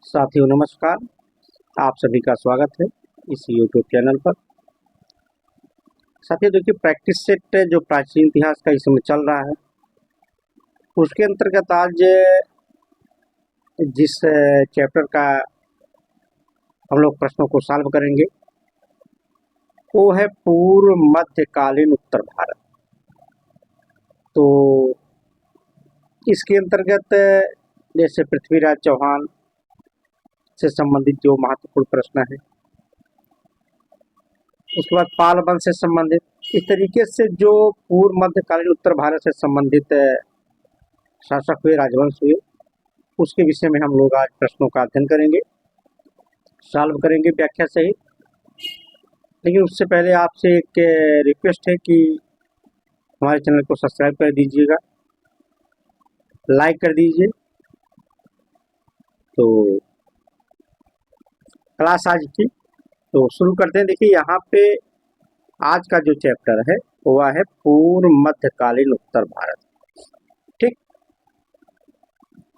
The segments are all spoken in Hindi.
साथियों नमस्कार। आप सभी का स्वागत है इस YouTube चैनल पर। साथियों देखिए, प्रैक्टिस सेट जो प्राचीन इतिहास का इस समय चल रहा है, उसके अंतर्गत आज जिस चैप्टर का हम लोग प्रश्नों को सॉल्व करेंगे वो है पूर्व मध्यकालीन उत्तर भारत। तो इसके अंतर्गत जैसे पृथ्वीराज चौहान से संबंधित जो महत्वपूर्ण प्रश्न है, उसके बाद पाल वंश से संबंधित, इस तरीके से जो पूर्व मध्यकालीन उत्तर भारत से संबंधित शासक हुए, राजवंश हुए, उसके विषय में हम लोग आज प्रश्नों का अध्ययन करेंगे, सॉल्व करेंगे व्याख्या सहित। लेकिन उससे पहले आपसे एक रिक्वेस्ट है कि हमारे चैनल को सब्सक्राइब कर दीजिएगा, लाइक कर दीजिए। तो क्लास आज की तो शुरू करते हैं। देखिए, यहाँ पे आज का जो चैप्टर है वह है पूर्व मध्यकालीन उत्तर भारत। ठीक,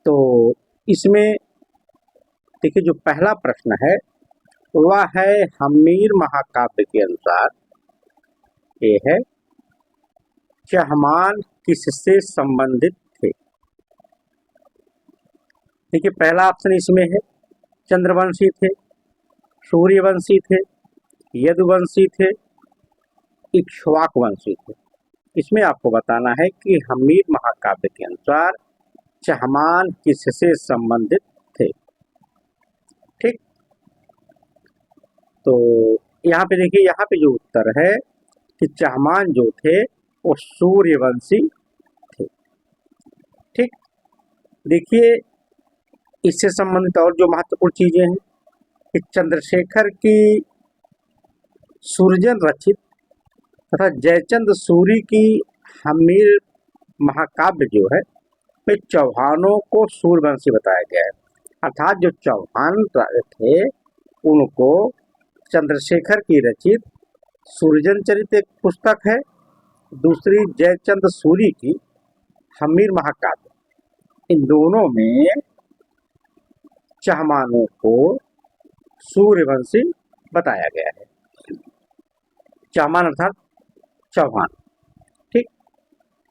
तो इसमें देखिए जो पहला प्रश्न है वह है हम्मीर महाकाव्य के अनुसार ये है, चहमान किससे संबंधित थे। देखिए पहला ऑप्शन इसमें है चंद्रवंशी थे, सूर्यवंशी थे, यदुवंशी थे, इक्ष्वाक वंशी थे। इसमें आपको बताना है कि हम्मीर महाकाव्य के अनुसार चहमान किससे संबंधित थे। ठीक, तो यहाँ पे देखिए, यहाँ पे जो उत्तर है कि चहमान जो थे वो सूर्यवंशी थे। ठीक, देखिए इससे संबंधित और जो महत्वपूर्ण चीजें हैं कि चंद्रशेखर की सूर्यजन रचित तथा जयचंद सूरी की हम्मीर महाकाव्य जो है में चौहानों को सूर्यवंशी बताया गया है। अर्थात जो चौहान थे उनको चंद्रशेखर की रचित सूर्यजन चरित एक पुस्तक है, दूसरी जयचंद सूरी की हम्मीर महाकाव्य, इन दोनों में चहमानों को सूर्यवंशी बताया गया है। चहमान अर्थात चौहान। ठीक,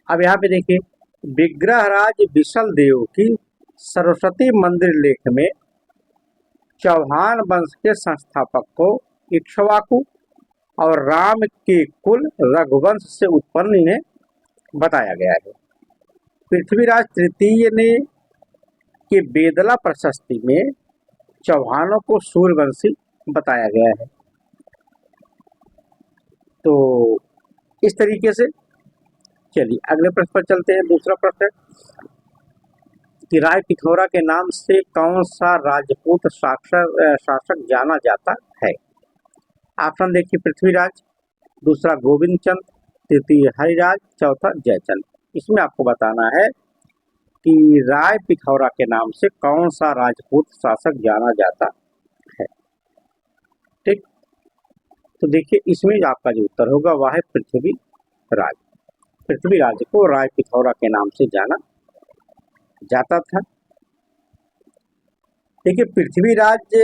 अब यहाँ पे देखिए, विग्रहराज विशल देव की सरस्वती मंदिर लेख में चौहान वंश के संस्थापक को इक्ष्वाकु और राम के कुल रघुवंश से उत्पन्न इन्हें बताया गया है। पृथ्वीराज तृतीय ने के बेदला प्रशस्ति में चौहानों को सूर्यवंशी बताया गया है। तो इस तरीके से चलिए अगले प्रश्न पर चलते हैं। दूसरा प्रश्न है कि राय पिथौरा के नाम से कौन सा राजपूत शासक जाना जाता है। ऑप्शन देखिए, पृथ्वीराज, दूसरा गोविंद चंद, तृतीय हरिराज, चौथा जयचंद। इसमें आपको बताना है कि राय पिथौरा के नाम से कौन सा राजपूत शासक जाना जाता है। ठीक, तो देखिए इसमें आपका जो उत्तर होगा वह है पृथ्वीराज। पृथ्वीराज को राय पिथौरा के नाम से जाना जाता था। देखिए पृथ्वीराज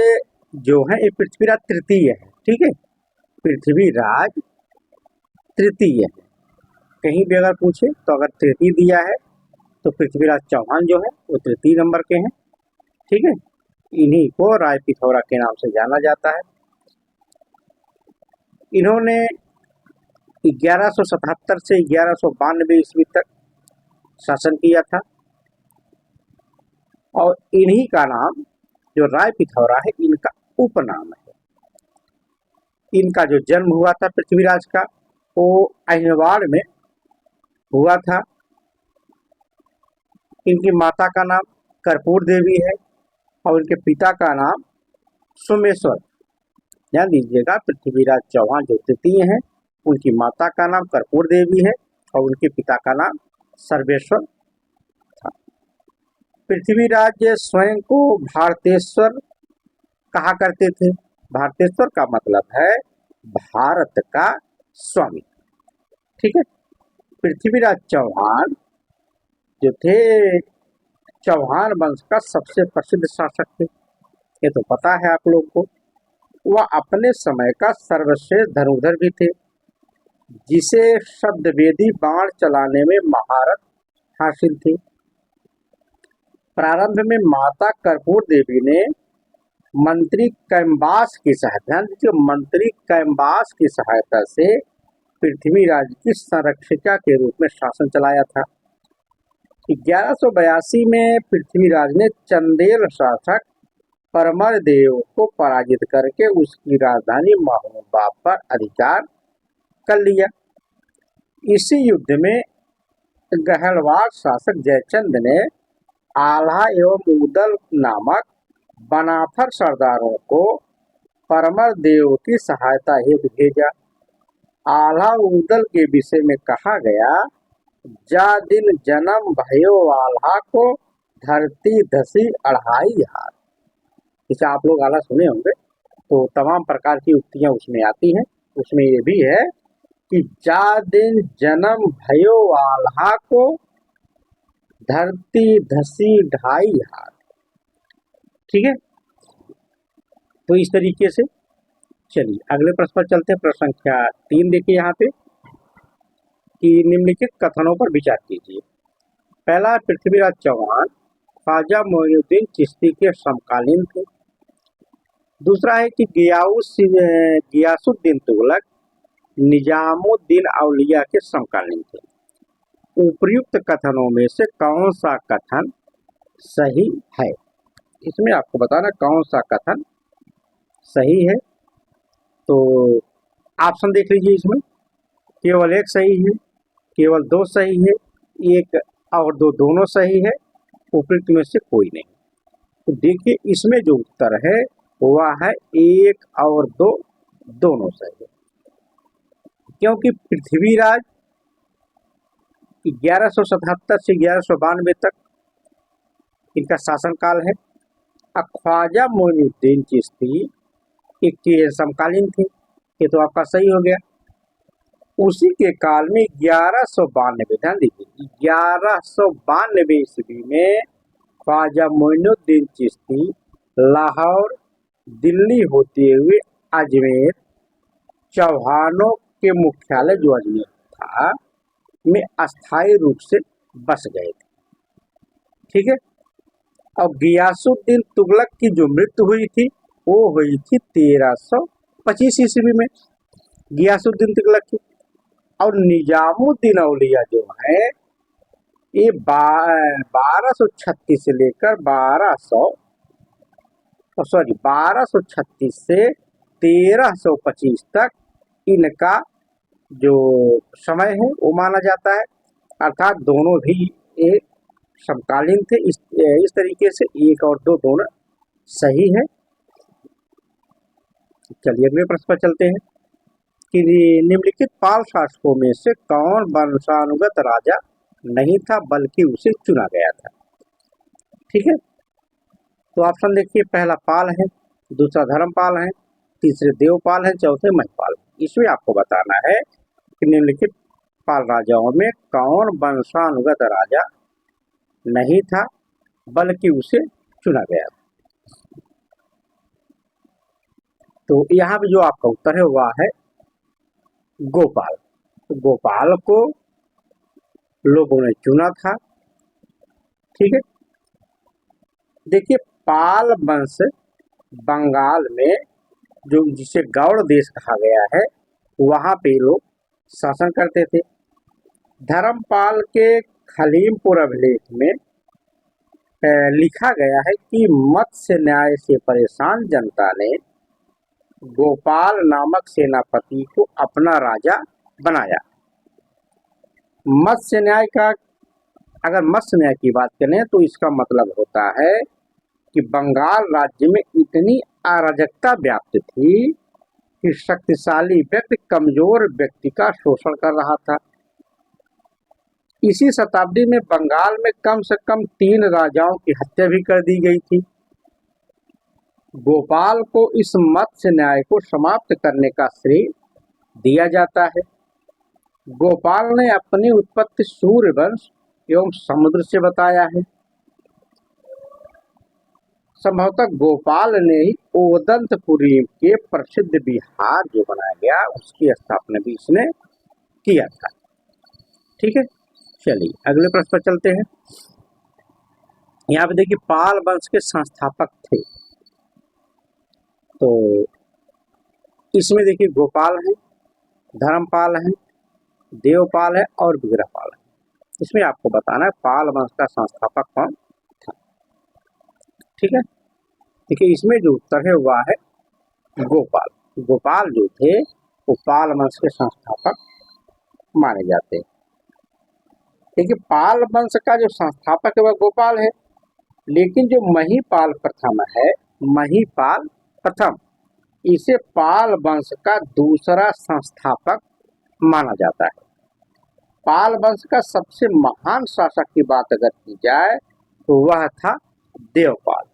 जो है ये पृथ्वीराज तृतीय है। ठीक है, पृथ्वीराज तृतीय है। कहीं भी अगर पूछे तो अगर तृतीय दिया है तो पृथ्वीराज चौहान जो है वो तृतीय नंबर के हैं। ठीक है, इन्हीं को राय पिथौरा के नाम से जाना जाता है। इन्होंने 1177 से 1192 ईस्वी तक शासन किया था और इन्हीं का नाम जो राय पिथौरा है इनका उपनाम है। इनका जो जन्म हुआ था पृथ्वीराज का वो अहिनवाड़ में हुआ था। इनकी माता का नाम कर्पूर देवी है और इनके पिता का नाम सोमेश्वर। ध्यान दीजिएगा, पृथ्वीराज चौहान जो तृतीय हैं उनकी माता का नाम कर्पूर देवी है और उनके पिता का नाम सर्वेश्वर था। पृथ्वीराज स्वयं को भारतेश्वर कहा करते थे। भारतेश्वर का मतलब है भारत का स्वामी। ठीक है, पृथ्वीराज चौहान जो थे चौहान वंश का सबसे प्रसिद्ध शासक थे। ये तो पता है आप लोग को। वह अपने समय का सर्वश्रेष्ठ धनुर्धर भी थे, जिसे शब्दवेदी बाण चलाने में महारत हासिल थी। प्रारंभ में माता कर्पूर देवी ने मंत्री कैम्बास की सहायता मंत्री कैम्बास की सहायता से पृथ्वीराज की संरक्षिका के रूप में शासन चलाया था। 1182 में पृथ्वीराज ने चंदेल शासक परमर देव को पराजित करके उसकी राजधानी महोबा पर अधिकार कर लिया। इसी युद्ध में गहलवाड़ शासक जयचंद ने आल्हा एवं उदल नामक बनाफर सरदारों को परमर देव की सहायता हेतु भेजा। आल्हा उदल के विषय में कहा गया, जा दिन जन्म भयो आल्हा को, धरती धसी अढ़ाई हाथ। इसे आप लोग आला सुने होंगे, तो तमाम प्रकार की उक्तियां उसमें आती हैं। उसमें ये भी है कि जा दिन जन्म भयो आल्हा को, धरती धसी ढाई हाथ। ठीक है, तो इस तरीके से चलिए अगले प्रश्न पर चलते हैं। प्रश्न संख्या 3 देखिए यहाँ पे कि निम्नलिखित कथनों पर विचार कीजिए। पहला, पृथ्वीराज चौहान ख्वाजा मोइनुद्दीन चिश्ती के समकालीन थे। दूसरा है कि गियासुद्दीन तुगलक निजामुद्दीन औलिया के समकालीन थे। उपर्युक्त कथनों में से कौन सा कथन सही है? इसमें आपको बताना कौन सा कथन सही है। तो ऑप्शन देख लीजिए, इसमें केवल एक सही है, केवल दो सही है, एक और दो दोनों सही है, उपयुक्त में से कोई नहीं। तो देखिए इसमें जो उत्तर है वह है एक और दो दोनों सही है, क्योंकि पृथ्वीराज 1177 से 1192 तक इनका शासनकाल है। ख्वाजा मोइनुद्दीन चिश्ती के समकालीन थे, ये तो आपका सही हो गया। उसी के काल में 1192, ध्यान दीजिए 1192 ईस्वी में ख्वाजा मोइनुद्दीन चिश्ती लाहौर दिल्ली होते हुए अजमेर, चौहानों के मुख्यालय जो अजमेर था में अस्थायी रूप से बस गए थे। ठीक है, और गियासुद्दीन तुगलक की जो मृत्यु हुई थी वो हुई थी 1325 ईस्वी में गियासुद्दीन तुगलक की। और निजामुद्दीन औलिया जो है ये 1236 से लेकर 1236 से 1325 तक इनका जो समय है वो माना जाता है, अर्थात दोनों भी एक समकालीन थे। इस तरीके से एक और दो दोनों सही है। चलिए अगले प्रश्न पर चलते हैं कि निम्नलिखित पाल शासकों में से कौन वंशानुगत राजा नहीं था बल्कि उसे चुना गया था? ठीक है, तो ऑप्शन देखिए, पहला पाल है, दूसरा धर्मपाल है, तीसरे देवपाल है, चौथे महिपाल। इसमें आपको बताना है कि निम्नलिखित पाल राजाओं में कौन वंशानुगत राजा नहीं था बल्कि उसे चुना गया। तो यहाँ पे जो आपका उत्तर है वह है गोपाल। तो गोपाल को लोगों ने चुना था। ठीक है, देखिए पाल वंश बंगाल में जो जिसे गौड़ देश कहा गया है वहां पे लोग शासन करते थे। धर्मपाल के खलीमपुर अभिलेख में लिखा गया है कि मत्स्य न्याय से परेशान जनता ने गोपाल नामक सेनापति को अपना राजा बनाया। मत्स्य न्याय का, अगर मत्स्य न्याय की बात करें तो इसका मतलब होता है कि बंगाल राज्य में इतनी अराजकता व्याप्त थी कि शक्तिशाली व्यक्ति कमजोर व्यक्ति का शोषण कर रहा था। इसी शताब्दी में बंगाल में कम से कम 3 राजाओं की हत्या भी कर दी गई थी। गोपाल को इस मत्स्य न्याय को समाप्त करने का श्रेय दिया जाता है। गोपाल ने अपनी उत्पत्ति सूर्यवंश एवं समुद्र से बताया है। संभवतः गोपाल ने ही ओदंतपुरी के प्रसिद्ध विहार जो बनाया गया उसकी स्थापना भी इसने किया था। ठीक है, चलिए अगले प्रश्न पर चलते हैं। यहाँ पे देखिए पाल वंश के संस्थापक थे, तो इसमें देखिए गोपाल है, धर्मपाल है, देवपाल है और विग्रहपाल है। इसमें आपको बताना है पाल वंश का संस्थापक कौन था। ठीक है, देखिए इसमें जो उत्तर है वह है गोपाल। गोपाल जो थे वो पाल वंश के संस्थापक माने जाते हैं। देखिए पाल वंश का जो संस्थापक है वह गोपाल है, लेकिन जो महिपाल प्रथम है, महिपाल प्रथम, इसे पाल वंश का दूसरा संस्थापक माना जाता है। पाल वंश का सबसे महान शासक की बात अगर की जाए तो वह था देवपाल।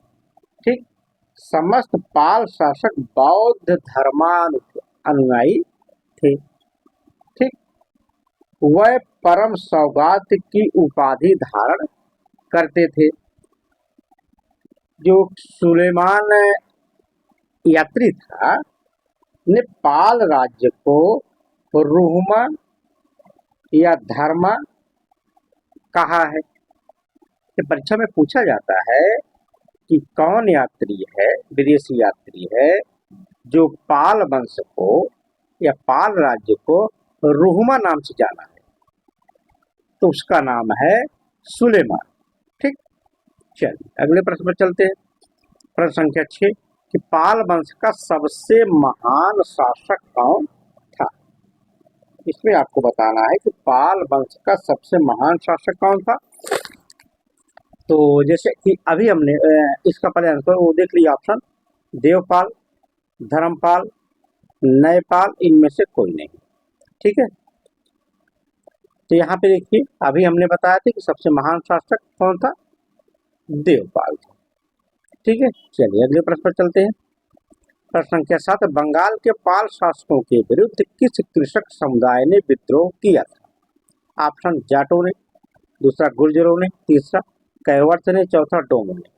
ठीक, समस्त पाल शासक बौद्ध धर्मानुयायी थे। ठीक, वह परम सौगात की उपाधि धारण करते थे। जो सुलेमान यात्री था ने पाल राज्य को रुहमा या धर्मा कहा है। ये परीक्षा में पूछा जाता है कि कौन यात्री है, विदेशी यात्री है जो पाल वंश को या पाल राज्य को रुहमा नाम से जाना है, तो उसका नाम है सुलेमान। ठीक, चलिए अगले प्रश्न पर चलते हैं। प्रश्न संख्या 6 कि पाल वंश का सबसे महान शासक कौन था। इसमें आपको बताना है कि पाल वंश का सबसे महान शासक कौन था। तो जैसे कि अभी हमने इसका पहले आंसर वो देख लिया, ऑप्शन देवपाल, धर्मपाल, नयपाल, इनमें से कोई नहीं। ठीक है, तो यहाँ पे देखिए अभी हमने बताया था कि सबसे महान शासक कौन था, देवपाल था। ठीक है, चलिए अगले प्रश्न पर चलते हैं। प्रश्न संख्या 7 बंगाल के पाल शासकों के विरुद्ध किस कृषक समुदाय ने विद्रोह किया था। ऑप्शन जाटों ने, दूसरा गुर्जरों ने, तीसरा कैवर्त ने, चौथा डोमों ने।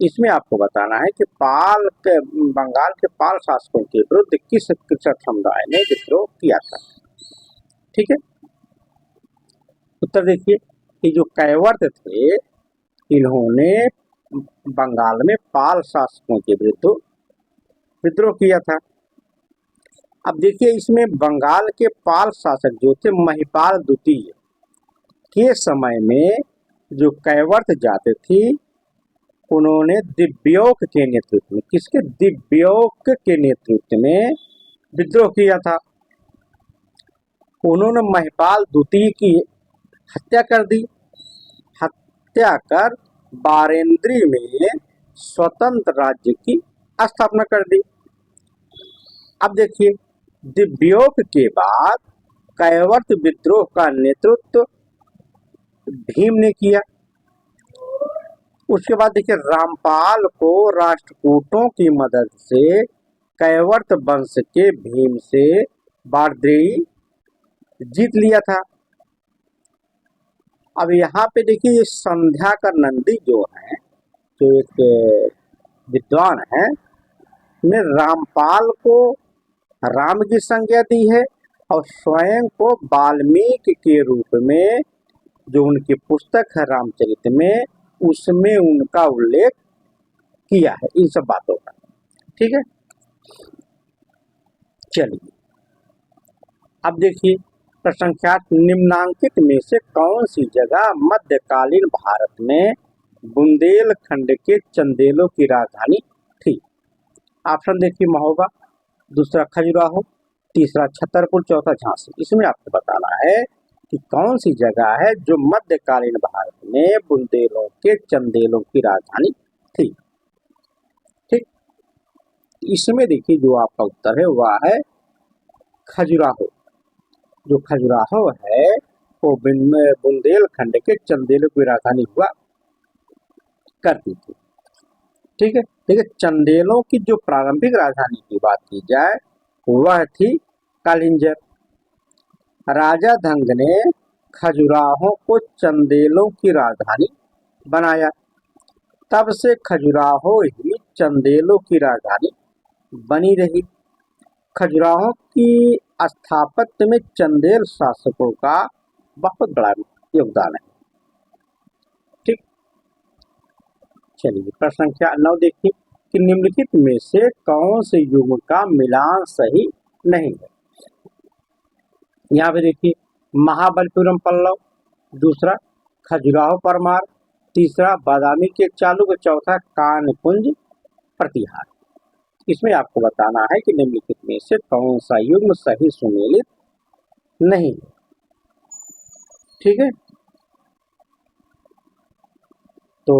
इसमें आपको बताना है कि बंगाल के पाल शासकों के विरुद्ध किस कृषक समुदाय ने विद्रोह किया था। ठीक है, उत्तर देखिए कि जो कैवर्त थे इन्होंने बंगाल में पाल शासकों के विरुद्ध विद्रोह किया था। अब देखिए इसमें बंगाल के पाल शासक जो थे महिपाल द्वितीय के समय में जो कैवर्त जाते थी उन्होंने दिव्योक के नेतृत्व में, किसके, दिव्योक के नेतृत्व में विद्रोह किया था। उन्होंने महिपाल द्वितीय की हत्या कर दी, हत्या कर बारेंद्री में स्वतंत्र राज्य की स्थापना कर दी। अब देखिए दिव्योक के बाद कैवर्त विद्रोह का नेतृत्व भीम ने किया। उसके बाद देखिए रामपाल को राष्ट्रकूटों की मदद से कैवर्त वंश के भीम से बारद्रेई जीत लिया था। अब यहाँ पे देखिए संध्याकर नंदी जो है, जो एक विद्वान है, ने रामपाल को राम की संज्ञा दी है और स्वयं को वाल्मीकि के रूप में, जो उनकी पुस्तक है रामचरित में, उसमें उनका उल्लेख किया है इन सब बातों का। ठीक है, चलिए अब देखिए प्रश्न संख्या निम्नांकित में से कौन सी जगह मध्यकालीन भारत में बुंदेलखंड के चंदेलों की राजधानी थी। ऑप्शन देखिए महोबा, दूसरा खजुराहो, तीसरा छतरपुर, चौथा झांसी। इसमें आपको बताना है कि कौन सी जगह है जो मध्यकालीन भारत में बुंदेलों के चंदेलों की राजधानी थी। ठीक, इसमें देखिए जो आपका उत्तर है वह है खजुराहो। जो खजुराहो है वो बुंदेलखंड के चंदेलों की राजधानी हुआ करती थी। ठीक है, देखिए चंदेलों की जो प्रारंभिक राजधानी की बात की जाए वह थी कालिंजर। राजा धंग ने खजुराहो को चंदेलों की राजधानी बनाया। तब से खजुराहो ही चंदेलों की राजधानी बनी रही। खजुराहो की स्थापत्य में चंदेल शासकों का बहुत बड़ा योगदान है। ठीक, चलिए प्रश्न संख्या 9 देखिए कि निम्नलिखित में से कौन से युग का मिलान सही नहीं है। यहाँ पे देखिए महाबलीपुरम पल्लव, दूसरा खजुराहो परमार, तीसरा बादामी के चालुक्य, चौथा कानपुंज प्रतिहार। इसमें आपको बताना है कि निम्नलिखित में से कौन सा युग्म सही सुमेलित नहीं है। ठीक है, तो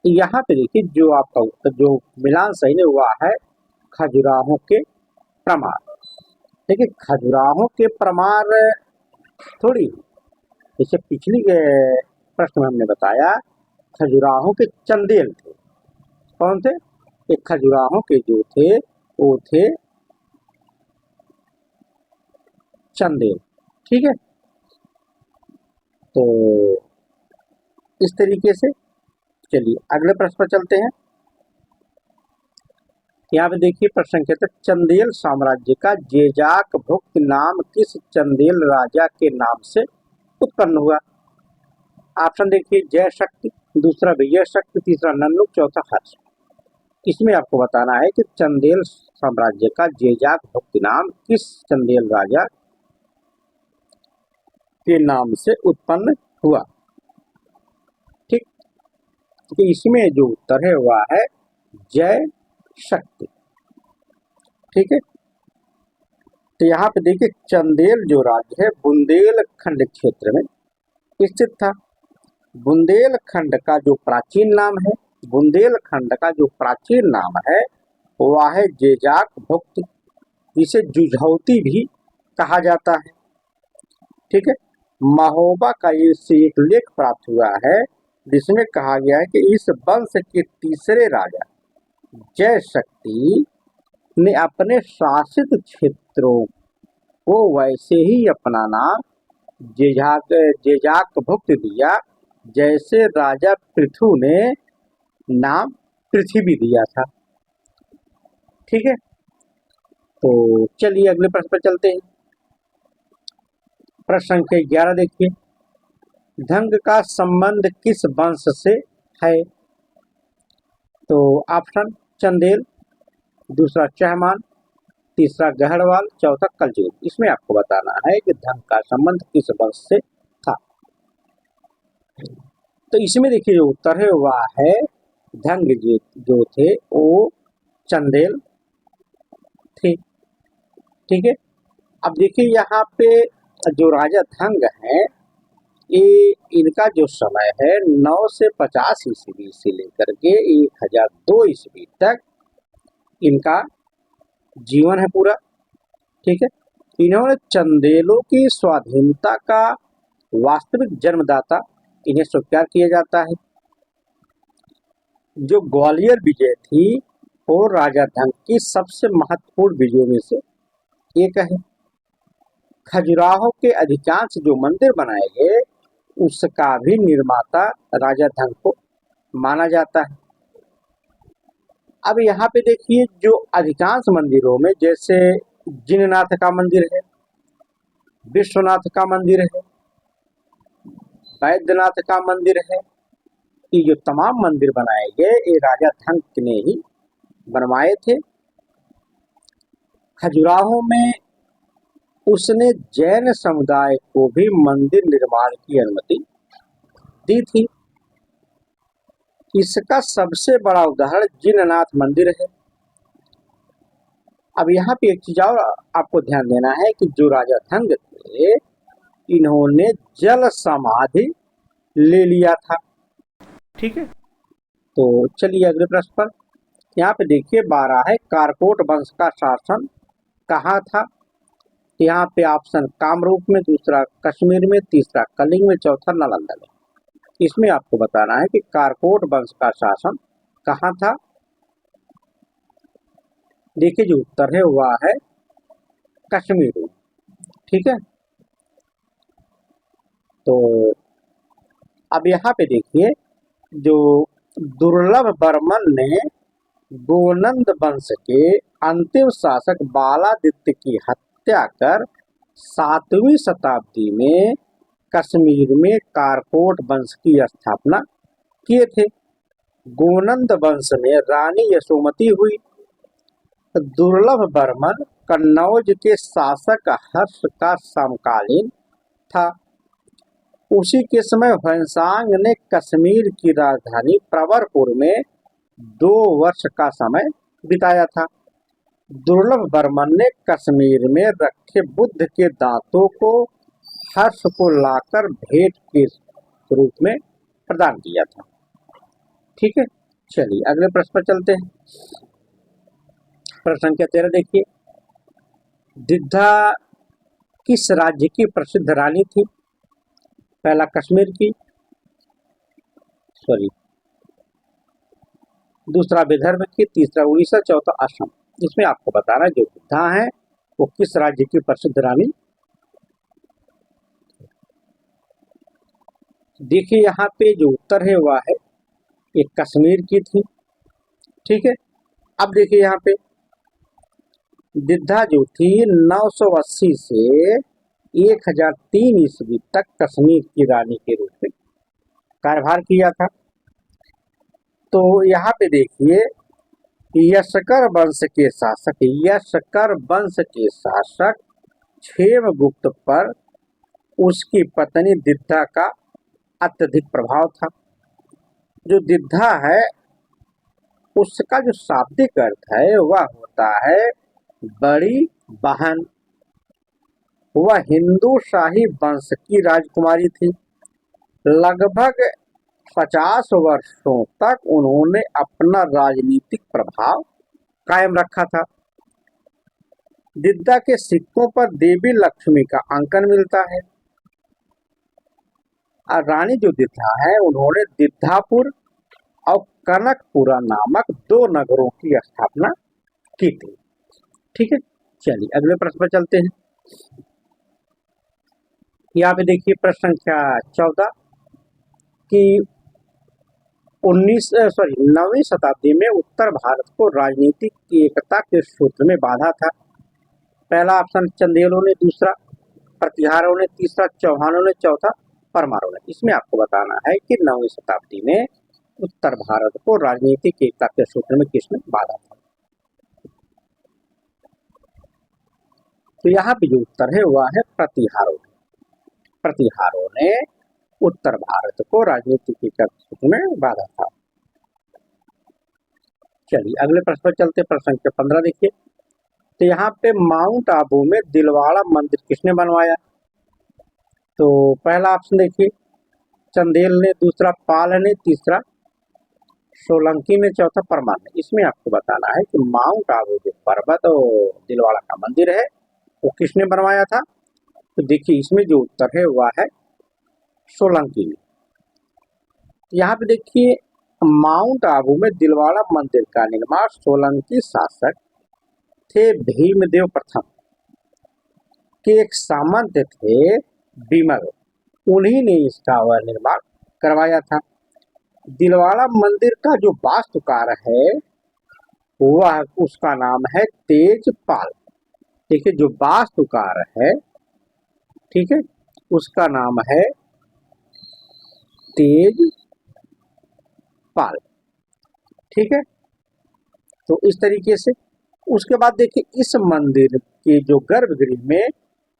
यहाँ पे देखिए जो आपका उत्तर जो मिलान सही नहीं हुआ है खजुराहो के प्रमार। देखिए खजुराहो के प्रमार थोड़ी, जैसे पिछली प्रश्न में हमने बताया खजुराहो के चंदेल थे। कौन थे? एक खजुराहो के जो थे वो थे चंदेल। ठीक है, तो इस तरीके से चलिए अगले प्रश्न पर चलते हैं। यहाँ पे देखिए प्रश्न संख्या चंदेल साम्राज्य का जेजाक भुक्त नाम किस चंदेल राजा के नाम से उत्पन्न हुआ? ऑप्शन देखिए जय शक्ति, दूसरा विजय शक्ति, तीसरा नन्नुक, चौथा हर्ष। इसमें आपको बताना है कि चंदेल साम्राज्य का जेजाक भुक्त नाम किस चंदेल राजा के नाम से उत्पन्न हुआ। ठीक, तो इसमें जो उत्तर है वह है जय शक्ति। ठीक है, तो यहाँ पे देखिए चंदेल जो राज्य है बुंदेलखंड क्षेत्र में स्थित था। बुंदेलखंड का जो प्राचीन नाम है, बुंदेलखंड का जो प्राचीन नाम है वह है जेजाक भुक्त, जिसे जुझौती भी कहा जाता है। ठीक है, महोबा का इससे एक लेख प्राप्त हुआ है जिसमें कहा गया है कि इस वंश के तीसरे राजा जय शक्ति ने अपने शासित क्षेत्रों को वैसे ही अपना नाम जेजाक भुक्त दिया जैसे राजा पृथु ने नाम पृथ्वी दिया था। ठीक है, तो चलिए अगले प्रश्न पर चलते हैं। प्रश्न संख्या 11 देखिए धंग का संबंध किस वंश से है? तो ऑप्शन चंदेल, दूसरा चहमान, तीसरा गहड़वाल, चौथा कलजुग। इसमें आपको बताना है कि धंग का संबंध किस वंश से था। तो इसमें देखिए जो उत्तर है वह है धंग जो थे वो चंदेल थे। ठीक है, अब देखिए यहाँ पे जो राजा धंग है ये इनका जो समय है 9 से 50 ईस्वी से लेकर के 1002 ईस्वी तक इनका जीवन है पूरा। ठीक है, इन्होंने चंदेलों की स्वाधीनता का वास्तविक जन्मदाता इन्हें स्वीकार किया जाता है। जो ग्वालियर विजय थी वो राजा धंग की सबसे महत्वपूर्ण विजयों में से एक है। खजुराहो के अधिकांश जो मंदिर बनाए गए उसका भी निर्माता राजा धंग को माना जाता है। अब यहाँ पे देखिए जो अधिकांश मंदिरों में जैसे जिननाथ का मंदिर है, विश्वनाथ का मंदिर है, वैद्यनाथ का मंदिर है, ये जो तमाम मंदिर बनाए गए ये राजा धंग ने ही बनवाए थे। खजुराहो में उसने जैन समुदाय को भी मंदिर निर्माण की अनुमति दी थी। इसका सबसे बड़ा उदाहरण जिननाथ मंदिर है। अब यहाँ पे एक चीज और आपको ध्यान देना है कि जो राजा धंग थे इन्होंने जल समाधि ले लिया था। ठीक है, तो चलिए अगले प्रश्न पर। यहाँ पे देखिए 12 है कारकोट वंश का शासन कहाँ था? यहाँ पे ऑप्शन कामरूप में, दूसरा कश्मीर में, तीसरा कलिंग में, चौथा नालंदा में। इसमें आपको बताना है कि कारकोट वंश का शासन कहाँ था। देखिए जो उत्तर है वह है कश्मीर में। ठीक है, तो अब यहाँ पे देखिए जो दुर्लभ बर्मन ने गोनंद वंश के अंतिम शासक बालादित्य की हत्या कर 7वीं शताब्दी में कश्मीर में कारकोट वंश की स्थापना किए थे। गोनंद वंश में रानी यशोमती हुई। दुर्लभ बर्मन कन्नौज के शासक हर्ष का समकालीन था। उसी के समय ह्वेनसांग ने कश्मीर की राजधानी प्रवरपुर में 2 वर्ष का समय बिताया था। दुर्लभ बर्मन ने कश्मीर में रखे बुद्ध के दांतों को हर्ष को लाकर भेंट के रूप में प्रदान किया था। ठीक है, चलिए अगले प्रश्न पर चलते हैं। प्रश्न संख्या 13 देखिए, दिद्धा किस राज्य की प्रसिद्ध रानी थी? पहला कश्मीर की, दूसरा विदर्भ की, तीसरा उड़ीसा, चौथा असम। इसमें आपको बताना जो दिद्धा है वो किस राज्य की प्रसिद्ध रानी। देखिए यहाँ पे जो उत्तर है वह है एक कश्मीर की थी। ठीक है, अब देखिए यहाँ पे दिद्धा जो थी 980 से 1003 ईस्वी तक कश्मीर की रानी के रूप में कार्यभार किया था। तो यहाँ पे देखिए यशकर वंश के शासक क्षेमगुप्त पर उसकी पत्नी दिद्धा का अत्यधिक प्रभाव था। जो दिद्धा है उसका जो शाब्दिक अर्थ है वह होता है बड़ी बहन। वह हिंदू शाही वंश की राजकुमारी थी। लगभग 50 वर्षों तक उन्होंने अपना राजनीतिक प्रभाव कायम रखा था। दिद्धा के सिक्कों पर देवी लक्ष्मी का अंकन मिलता है। और रानी जो दिद्धा है उन्होंने दिद्धापुर और कनकपुरा नामक 2 नगरों की स्थापना की थी। ठीक है, चलिए अगले प्रश्न पर चलते हैं। यहाँ पे देखिए प्रश्न संख्या 14 कि 9वीं शताब्दी में उत्तर भारत को राजनीतिक एकता के सूत्र में बांधा था। पहला ऑप्शन चंदेलों ने, दूसरा प्रतिहारों ने, तीसरा चौहानों ने, चौथा परमारों ने। इसमें आपको बताना है कि 9वीं शताब्दी में उत्तर भारत को राजनीतिक एकता के सूत्र में किसने बांधा था। तो यहाँ पे जो उत्तर है वह है प्रतिहारों। प्रतिहारों ने उत्तर भारत को राजनीतिक एकता के सूत्र में बांधा था। चलिए अगले प्रश्न पर चलते। प्रश्न संख्या 15 देखिए, तो यहाँ पे माउंट आबू में दिलवाड़ा मंदिर किसने बनवाया? तो पहला ऑप्शन देखिए चंदेल ने, दूसरा पाल ने, तीसरा सोलंकी ने, चौथा परमार ने। इसमें आपको बताना है कि माउंट आबू जो पर्वत और दिलवाड़ा का मंदिर है वो किसने बनवाया था। तो देखिए इसमें जो उत्तर है वह है सोलंकी ने। यहाँ पे देखिए माउंट आबू में दिलवाड़ा मंदिर का निर्माण सोलंकी शासक थे भीमदेव प्रथम के एक सामंत थे विमल, उन्हीं ने इसका वह निर्माण करवाया था। दिलवाड़ा मंदिर का जो वास्तुकार है वह उसका नाम है तेजपाल। ठीक है, जो वास्तुकार है, ठीक है, उसका नाम है तेजपाल। ठीक है, तो इस तरीके से उसके बाद देखिए इस मंदिर के जो गर्भगृह में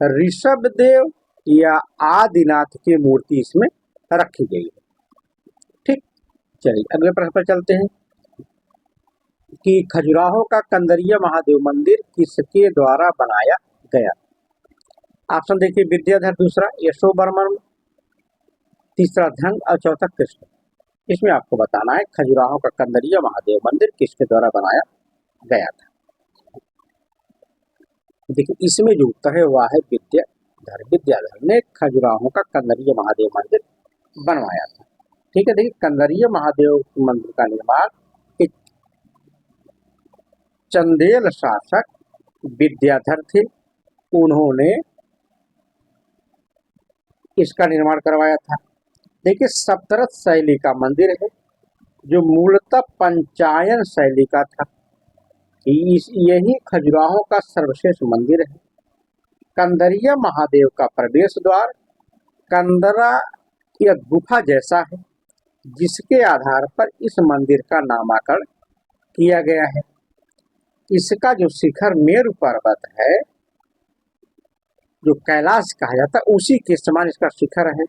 ऋषभदेव या आदिनाथ की मूर्ति इसमें रखी गई है। ठीक, चलिए अगले प्रश्न पर चलते हैं कि खजुराहो का कंदरिया महादेव मंदिर किसके द्वारा बनाया गया? ऑप्शन देखिए विद्याधर, दूसरा यशोवर्मन, तीसरा धन और चौथा कृष्ण। इसमें आपको बताना है खजुराहो का कंदरिया महादेव मंदिर किसके द्वारा बनाया गया था। देखिए इसमें जो उत्तर है वह है विद्याधर ने खजुराहो का कंदरिया महादेव मंदिर बनवाया था। ठीक है, देखिए कंदरिया महादेव मंदिर का निर्माण एक चंदेल शासक विद्याधर थे, उन्होंने इसका निर्माण करवाया था। देखिए सप्तरथ शैली का मंदिर है, जो मूलतः पंचायन शैली का था। यही खजुराहो का सर्वश्रेष्ठ मंदिर है। कंदरिया महादेव का प्रवेश द्वार कंदरा एक गुफा जैसा है, जिसके आधार पर इस मंदिर का नामकरण किया गया है। इसका जो शिखर मेरु पर्वत है, जो कैलाश कहा जाता है, उसी के समान इसका शिखर है।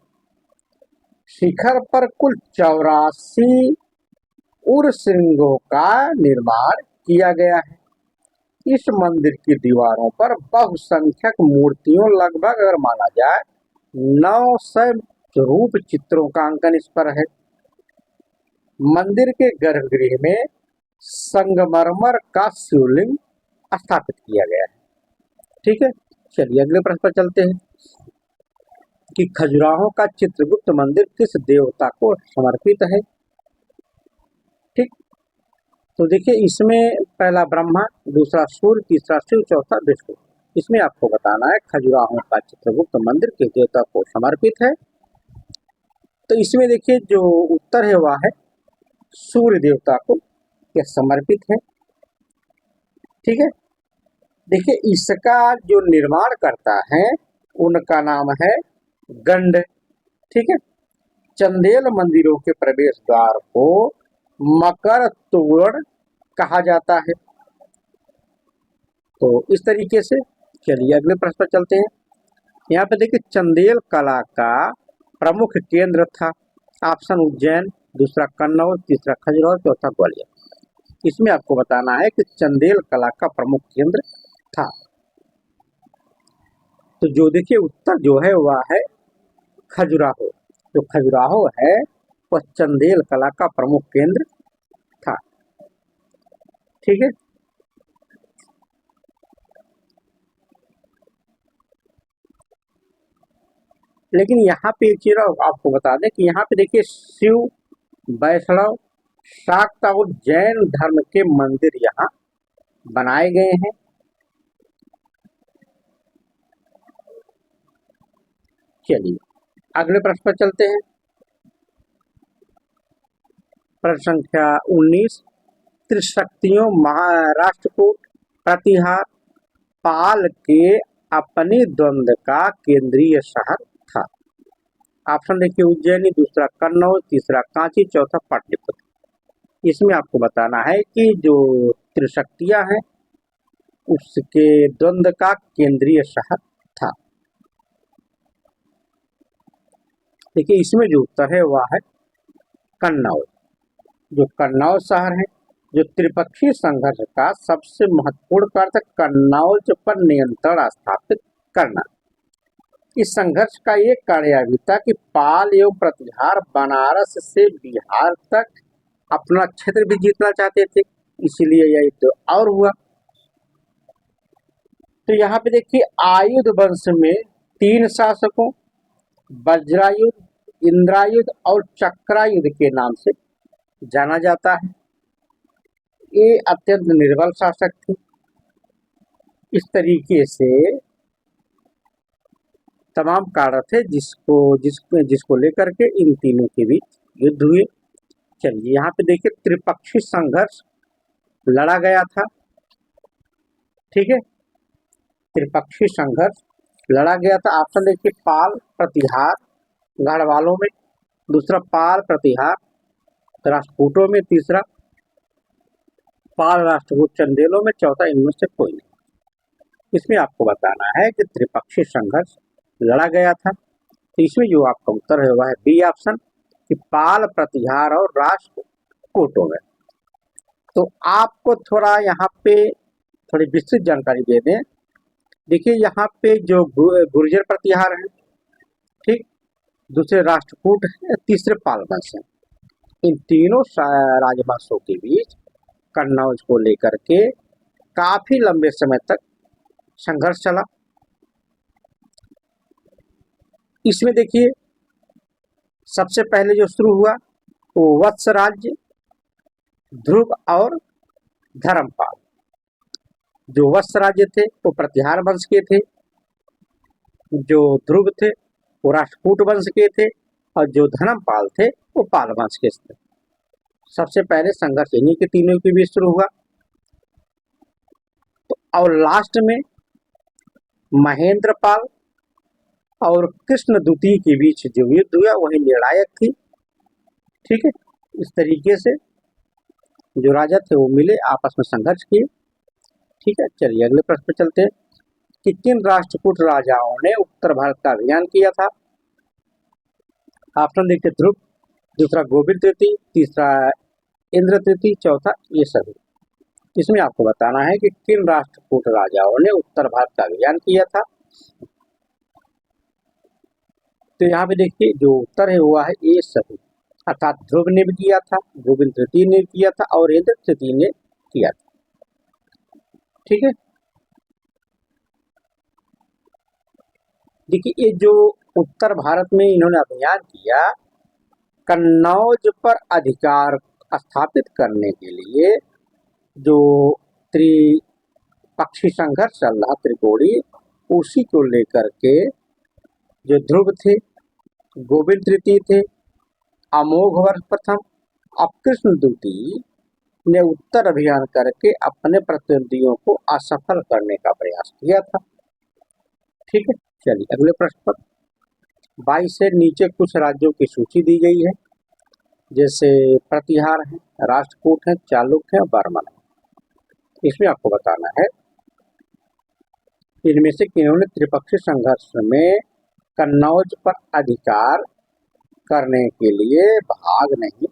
शिखर पर कुल 84 उर्श्रृंगों का निर्माण किया गया है। इस मंदिर की दीवारों पर बहुसंख्यक मूर्तियों, लगभग अगर माना जाए 900 रूप चित्रों का अंकन इस पर है। मंदिर के गर्भगृह में संगमरमर का शिवलिंग स्थापित किया गया है। ठीक है, चलिए अगले प्रश्न पर चलते हैं कि खजुराहो का चित्रगुप्त मंदिर किस देवता को समर्पित है। ठीक, तो देखिए इसमें पहला ब्रह्मा, दूसरा सूर्य, तीसरा शिव, चौथा विष्णु। इसमें आपको बताना है खजुराहो का चित्रगुप्त मंदिर किस देवता को समर्पित है। तो इसमें देखिए जो उत्तर है वह है सूर्य देवता को यह समर्पित है। ठीक है, देखिए इसका जो निर्माण करता है उनका नाम है गंड। ठीक है, चंदेल मंदिरों के प्रवेश द्वार को मकर तोरण कहा जाता है। तो इस तरीके से चलिए अगले प्रश्न पर चलते हैं। यहाँ पे देखिए चंदेल कला का प्रमुख केंद्र था। ऑप्शन उज्जैन, दूसरा कन्नौज, तीसरा खजुराहो, चौथा ग्वालियर। इसमें आपको बताना है कि चंदेल कला का प्रमुख केंद्र था। तो जो देखिए उत्तर जो है वह है खजुराहो। जो खजुराहो है वह चंदेल कला का प्रमुख केंद्र था। ठीक है, लेकिन यहाँ पे एक चीज आपको बता दें कि यहाँ पे देखिए शिव, वैष्णव, शाक्त और जैन धर्म के मंदिर यहाँ बनाए गए हैं। चलिए अगले प्रश्न पर चलते हैं। प्रश्न संख्या 19, त्रिशक्तियों महाराष्ट्रकूट, प्रतिहार, पाल के अपनी द्वंद्व का केंद्रीय शहर था। ऑप्शन देखिए उज्जैनी, दूसरा कन्नौज, तीसरा कांची, चौथा पाटलिपुत्र। इसमें आपको बताना है कि जो त्रिशक्तियां हैं उसके द्वंद्व का केंद्रीय शहर था। देखिए इसमें जो उत्तर है वह है कन्नौज। जो कन्नौज शहर है, जो त्रिपक्षीय संघर्ष का सबसे महत्वपूर्ण कार्य कन्नौज पर नियंत्रण स्थापित करना। इस संघर्ष का एक कार्य यह भी था कि पाल एवं प्रतिहार बनारस से बिहार तक अपना क्षेत्र भी जीतना चाहते थे, इसीलिए यह युद्ध और हुआ। तो यहाँ पे देखिए आयुध वंश में 3 शासकों वज्रायुध, इंद्रायुध और चक्रायुध के नाम से जाना जाता है। ये अत्यंत निर्बल शासक थे। इस तरीके से तमाम कारण थे जिसको लेकर के इन तीनों के बीच युद्ध हुए। चलिए यहाँ पे देखिए त्रिपक्षीय संघर्ष लड़ा गया था। ठीक है, त्रिपक्षीय संघर्ष लड़ा गया था। ऑप्शन देखिए पाल प्रतिहार गढ़वालों में, दूसरा पाल प्रतिहार राष्ट्रकूटों में, तीसरा पाल राष्ट्रकूट चंदेलों में, चौथा इनमें से कोई नहीं। इसमें आपको बताना है कि त्रिपक्षीय संघर्ष लड़ा गया था। तो इसमें जो आपका उत्तर है वह है बी ऑप्शन कि पाल प्रतिहार और राष्ट्रकूटों में। तो आपको थोड़ा यहाँ पे थोड़ी विस्तृत जानकारी दे दें। देखिए यहाँ पे जो गुर्जर प्रतिहार है, ठीक, दूसरे राष्ट्रकूट है, तीसरे पाल वंश है। इन तीनों राजवंशों के बीच कन्नौज को लेकर के काफी लंबे समय तक संघर्ष चला। इसमें देखिए सबसे पहले जो शुरू हुआ वो वत्स राज्य, ध्रुव और धर्मपाल। जो वत्स राज्य थे वो प्रतिहार वंश के थे, जो ध्रुव थे वो राष्ट्रकूट वंश के थे, और जो धर्मपाल थे वो पाल वंश के थे। सबसे पहले संघर्ष इन्हीं के तीनों के बीच शुरू हुआ। तो और लास्ट में महेंद्रपाल और कृष्ण द्वितीय के बीच जो युद्ध हुआ वही निर्णायक थी। ठीक है, इस तरीके से जो राजा थे वो मिले, आपस में संघर्ष किए। ठीक है, चलिए अगले प्रश्न पे चलते हैं कि किन राष्ट्रकूट राजाओं ने उत्तर भारत का अभियान किया था। ऑप्शन देखिए, ध्रुव, दूसरा गोविंद तृतीय, तीसरा इंद्र तृतीय, चौथा ये सभी। इसमें आपको बताना है कि किन राष्ट्रकूट राजाओं ने उत्तर भारत का अभियान किया था। तो यहाँ पे देखिए जो उत्तर है हुआ है ये सभी, अर्थात ध्रुव ने भी किया था, गोविंद तृतीय ने किया था और इंद्र तृतीय ने किया था। ठीक है, देखिए ये जो उत्तर भारत में इन्होंने अभियान किया, कन्नौज पर अधिकार स्थापित करने के लिए जो त्रिपक्षी संघर्ष चल रहा त्रिकोणी, उसी को लेकर के जो ध्रुव थे, गोविंद तृतीय थे, अमोघवर्ष प्रथम और कृष्ण द्वितीय ने उत्तर अभियान करके अपने प्रतिद्वंदियों को असफल करने का प्रयास किया था। ठीक है, चलिए अगले प्रश्न पर। 22 से नीचे कुछ राज्यों की सूची दी गई है, जैसे प्रतिहार है, राष्ट्रकूट है, चालुक्य है, बर्मन है। इसमें आपको बताना है इनमें से किन्होंने त्रिपक्षीय संघर्ष में कन्नौज पर अधिकार करने के लिए भाग नहीं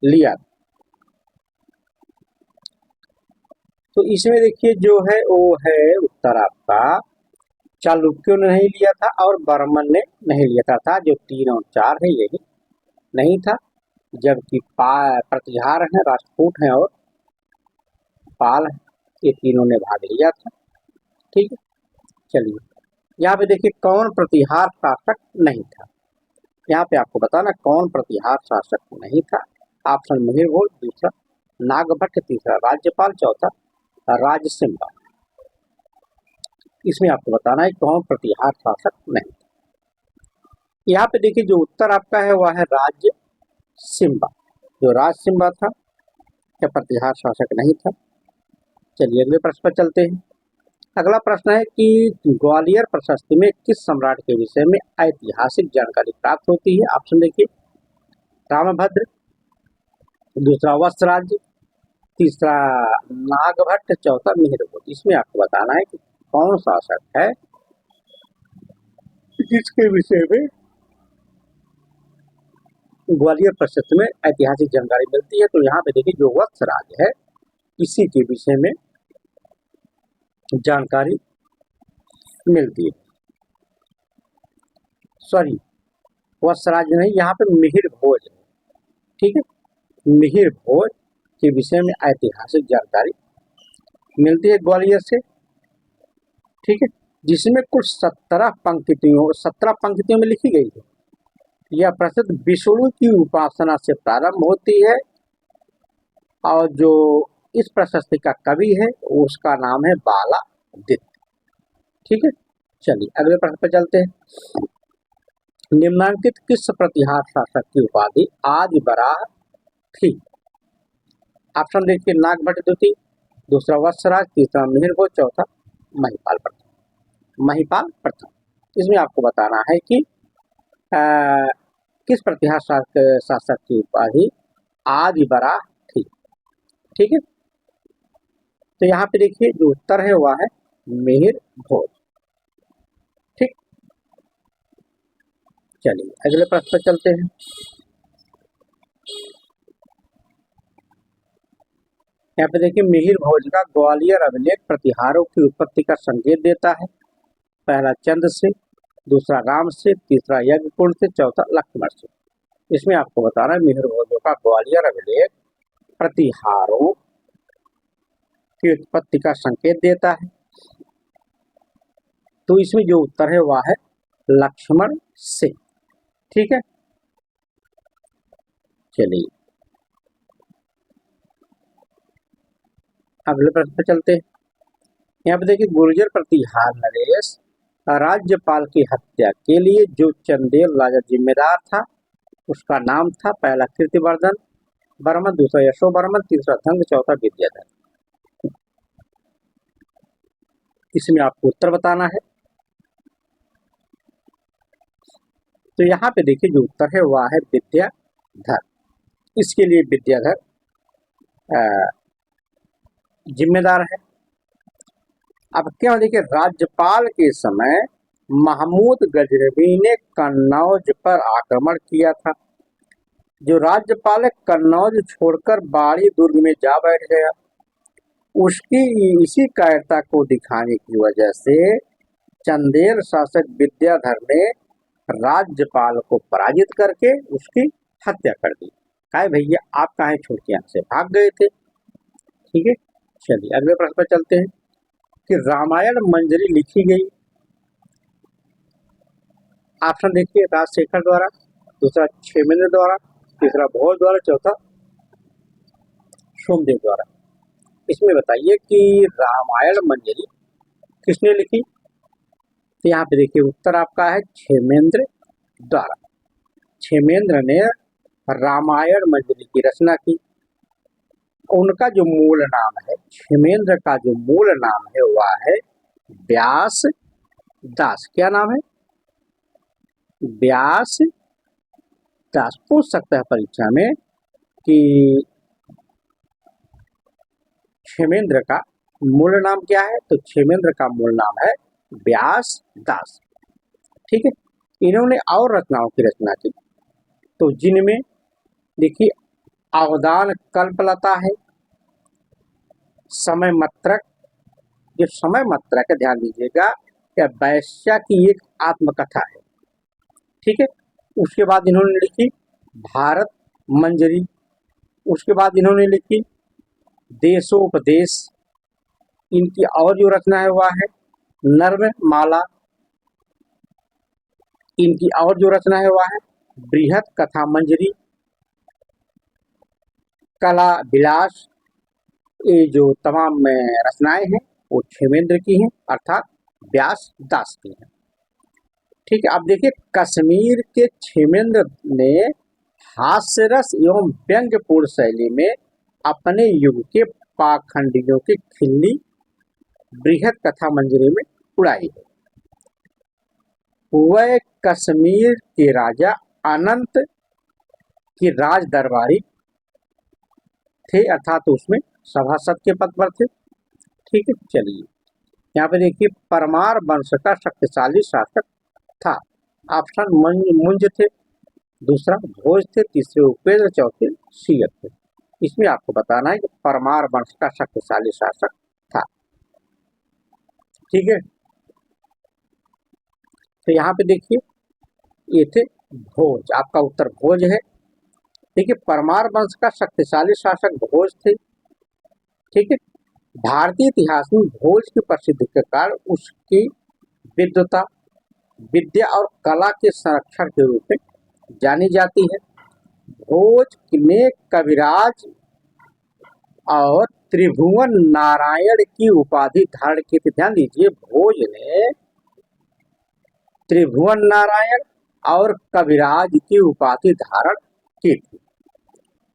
लिया। तो इसमें देखिए जो है वो है उत्तर आपका चालुक्यों ने नहीं लिया था और बर्मन ने नहीं लिया था। जो 3 और 4 है यही नहीं था, जबकि प्रतिहार है, राष्ट्रकूट है और पाल है, ये तीनों ने भाग लिया था। ठीक है, चलिए यहाँ पे देखिए कौन प्रतिहार शासक नहीं था। यहाँ पे आपको बताना कौन प्रतिहार शासक नहीं था। ऑप्शन मिहिर भोज, दूसरा नागभट्ट, तीसरा राज्यपाल, चौथा राजसिम्हा। इसमें आपको बताना है कौन प्रतिहार शासक नहीं था। यहाँ पे देखिए जो उत्तर आपका है वह है राजसिम्हा। जो राजसिम्हा था क्या प्रतिहार शासक नहीं था। चलिए अगले प्रश्न पर चलते हैं। अगला प्रश्न है कि ग्वालियर प्रशस्ति में किस सम्राट के विषय में ऐतिहासिक जानकारी प्राप्त होती है। ऑप्शन देखिए, रामभद्र, दूसरा वत्सराज, तीसरा नागभट्ट, चौथा मिहिर भोज। इसमें आपको बताना है कि कौन शासक है जिसके विषय में ग्वालियर प्रशस्ति में ऐतिहासिक जानकारी मिलती है। तो यहाँ पे देखिए जो वत्सराज है इसी के विषय में जानकारी मिलती है। सॉरी, वत्सराज नहीं, यहाँ पे मिहिर भोज है। ठीक है, मिहिर भोज के विषय में ऐतिहासिक जानकारी मिलती है ग्वालियर से। ठीक है, जिसमें कुल 17 पंक्तियों में लिखी गई है। यह प्रसिद्ध विष्णु की उपासना से प्रारंभ होती है और जो इस प्रशस्ति का कवि है उसका नाम है बालादित्य। ठीक है, चलिए अगले प्रश्न पर चलते हैं। निम्नांकित किस प्रतिहार शासक की उपाधि आदि बराह थी। ऑप्शन देखिए, नागभट्ट द्वितीय, दूसरा वत्सराज, तीसरा मिहिर भोज, चौथा महिपाल प्रथम। महिपाल प्रथम। इसमें आपको बताना है कि किस प्रतिहार शासक की उपाधि आदि बराह थी। ठीक है, तो यहाँ पे देखिए जो उत्तर है वह है मिहिर भोज। ठीक, चलिए अगले प्रश्न पर चलते हैं। यहाँ पे देखिए मिहिर भोज का ग्वालियर अभिलेख प्रतिहारों की उत्पत्ति का संकेत देता है। पहला चंद्र से, दूसरा राम से, तीसरा यज्ञकुंड से, चौथा लक्ष्मण से। इसमें आपको बताना है मिहिर भोजों का ग्वालियर अभिलेख प्रतिहारों की उत्पत्ति का संकेत देता है। तो इसमें जो उत्तर है वह है लक्ष्मण से। ठीक है, चलिए अगले प्रश्न पर चलते हैं। यहाँ पे देखिए गुर्जर प्रतिहार नरेश राज्यपाल की हत्या के लिए जो चंदेल राजा जिम्मेदार था उसका नाम था पहला कीर्तिवर्धन, बर्मन, दूसरा यशो बर्मन, तीसरा धंग, चौथा विद्याधर। इसमें आपको उत्तर बताना है। तो यहाँ पे देखिए जो उत्तर है वह है विद्याधर। इसके लिए विद्याधर जिम्मेदार है। अब क्या देखिए, राज्यपाल के समय महमूद गजनवी ने कन्नौज पर आक्रमण किया था। जो राज्यपाल है कन्नौज छोड़कर बाड़ी दुर्ग में जा बैठ गया। उसकी इसी कायरता को दिखाने की वजह से चंदेल शासक विद्याधर ने राज्यपाल को पराजित करके उसकी हत्या कर दी। कहे भैया आप कहाँ छोड़ के यहाँ से भाग गए थे। ठीक है, चलिए अगले प्रश्न पर चलते हैं कि रामायण मंजरी लिखी गई। ऑप्शन देखिए, राजशेखर द्वारा, दूसरा क्षेमेंद्र द्वारा, तीसरा भोज द्वारा, चौथा सोमदेव द्वारा। इसमें बताइए कि रामायण मंजरी किसने लिखी। तो यहाँ पे देखिए उत्तर आपका है क्षेमेंद्र द्वारा। क्षेमेंद्र ने रामायण मंजरी की रचना की। उनका जो मूल नाम है, क्षेमेंद्र का जो मूल नाम है वह है व्यास दास। क्या नाम है? व्यास दास। पूछ सकता है परीक्षा में कि क्षेमेंद्र का मूल नाम क्या है। तो क्षेमेंद्र का मूल नाम है व्यास दास। ठीक है, इन्होंने और रचनाओं की रचना की। तो जिनमें देखिए अवदान कल्पलता है, समय मत्रक। जो समय मत्रक है ध्यान दीजिएगा, यह वैश्या की एक आत्मकथा है। ठीक है, उसके बाद इन्होंने लिखी भारत मंजरी। उसके बाद इन्होंने लिखी देशोपदेश। इनकी और जो रचना है वह है नर्म माला। इनकी और जो रचना है वह है बृहत कथा मंजरी, कला विलास। ये जो तमाम रचनाएं हैं वो क्षेमेंद्र की हैं, अर्थात व्यास दास की हैं। ठीक है, अब देखिए कश्मीर के क्षेमेंद्र ने हास्यरस एवं व्यंग्यपूर्ण शैली में अपने युग के पाखंडियों की खिल्ली बृहत कथा मंजरी में उड़ाई है। वह कश्मीर के राजा अनंत के राज दरबारी थे, अर्थात उसमें सभासद के पद पर थे। ठीक है, चलिए यहाँ पे देखिए परमार वंश का शक्तिशाली शासक था। ऑप्शन मुंज थे, दूसरा भोज थे, तीसरे उपेंद्र, चौथे सीयत थे। इसमें आपको बताना है कि परमार वंश का शक्तिशाली शासक था। ठीक है, तो यहाँ पे देखिए ये थे भोज। आपका उत्तर भोज है। ठीक है, परमार वंश का शक्तिशाली शासक भोज थे। ठीक है, भारतीय इतिहास में भोज की प्रसिद्धि के कारण उसकी विद्वता, विद्या और कला के संरक्षण के रूप में जानी जाती है। भोज ने कविराज और त्रिभुवन नारायण की उपाधि धारण की थी। ध्यान दीजिए, भोज ने त्रिभुवन नारायण और कविराज की उपाधि धारण की थी।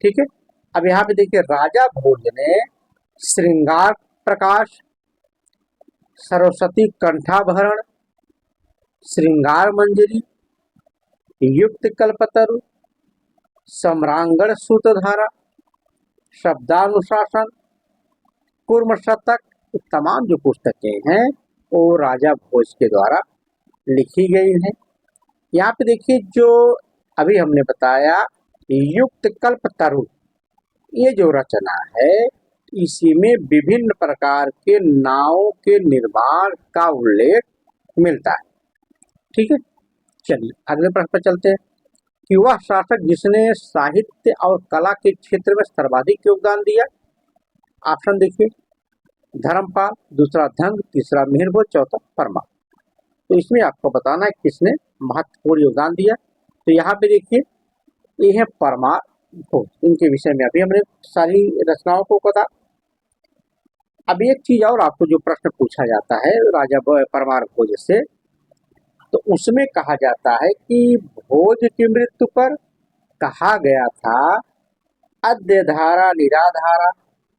ठीक है, अब यहाँ पे देखिए राजा भोज ने श्रृंगार प्रकाश, सरस्वती कंठाभरण, श्रृंगार मंजरी, युक्त कल्पतरु, सम्रांगण सूत्रधारा, शब्दानुशासन, कुर्म शतक, तमाम जो पुस्तकें हैं वो राजा भोज के द्वारा लिखी गई हैं। यहाँ पे देखिए जो अभी हमने बताया युक्त कल्पतरु, ये जो रचना है इसी में विभिन्न प्रकार के नावों के निर्माण का उल्लेख मिलता है। ठीक है, चलिए अगले प्रश्न पर चलते हैं कि वह शासक जिसने साहित्य और कला के क्षेत्र में सर्वाधिक योगदान दिया। ऑप्शन देखिए, धर्मपाल, दूसरा धंग, तीसरा मिहिरभोज, चौथा परमार। तो इसमें आपको बताना है किसने महत्वपूर्ण योगदान दिया। तो यहाँ पे देखिए ये है परमार भोज। इनके विषय में अभी हमने सारी रचनाओं को पता। अब एक चीज और आपको जो प्रश्न पूछा जाता है राजा परमार भोज से, तो उसमें कहा जाता है कि भोज की मृत्यु पर कहा गया था अद्य धारा निराधारा,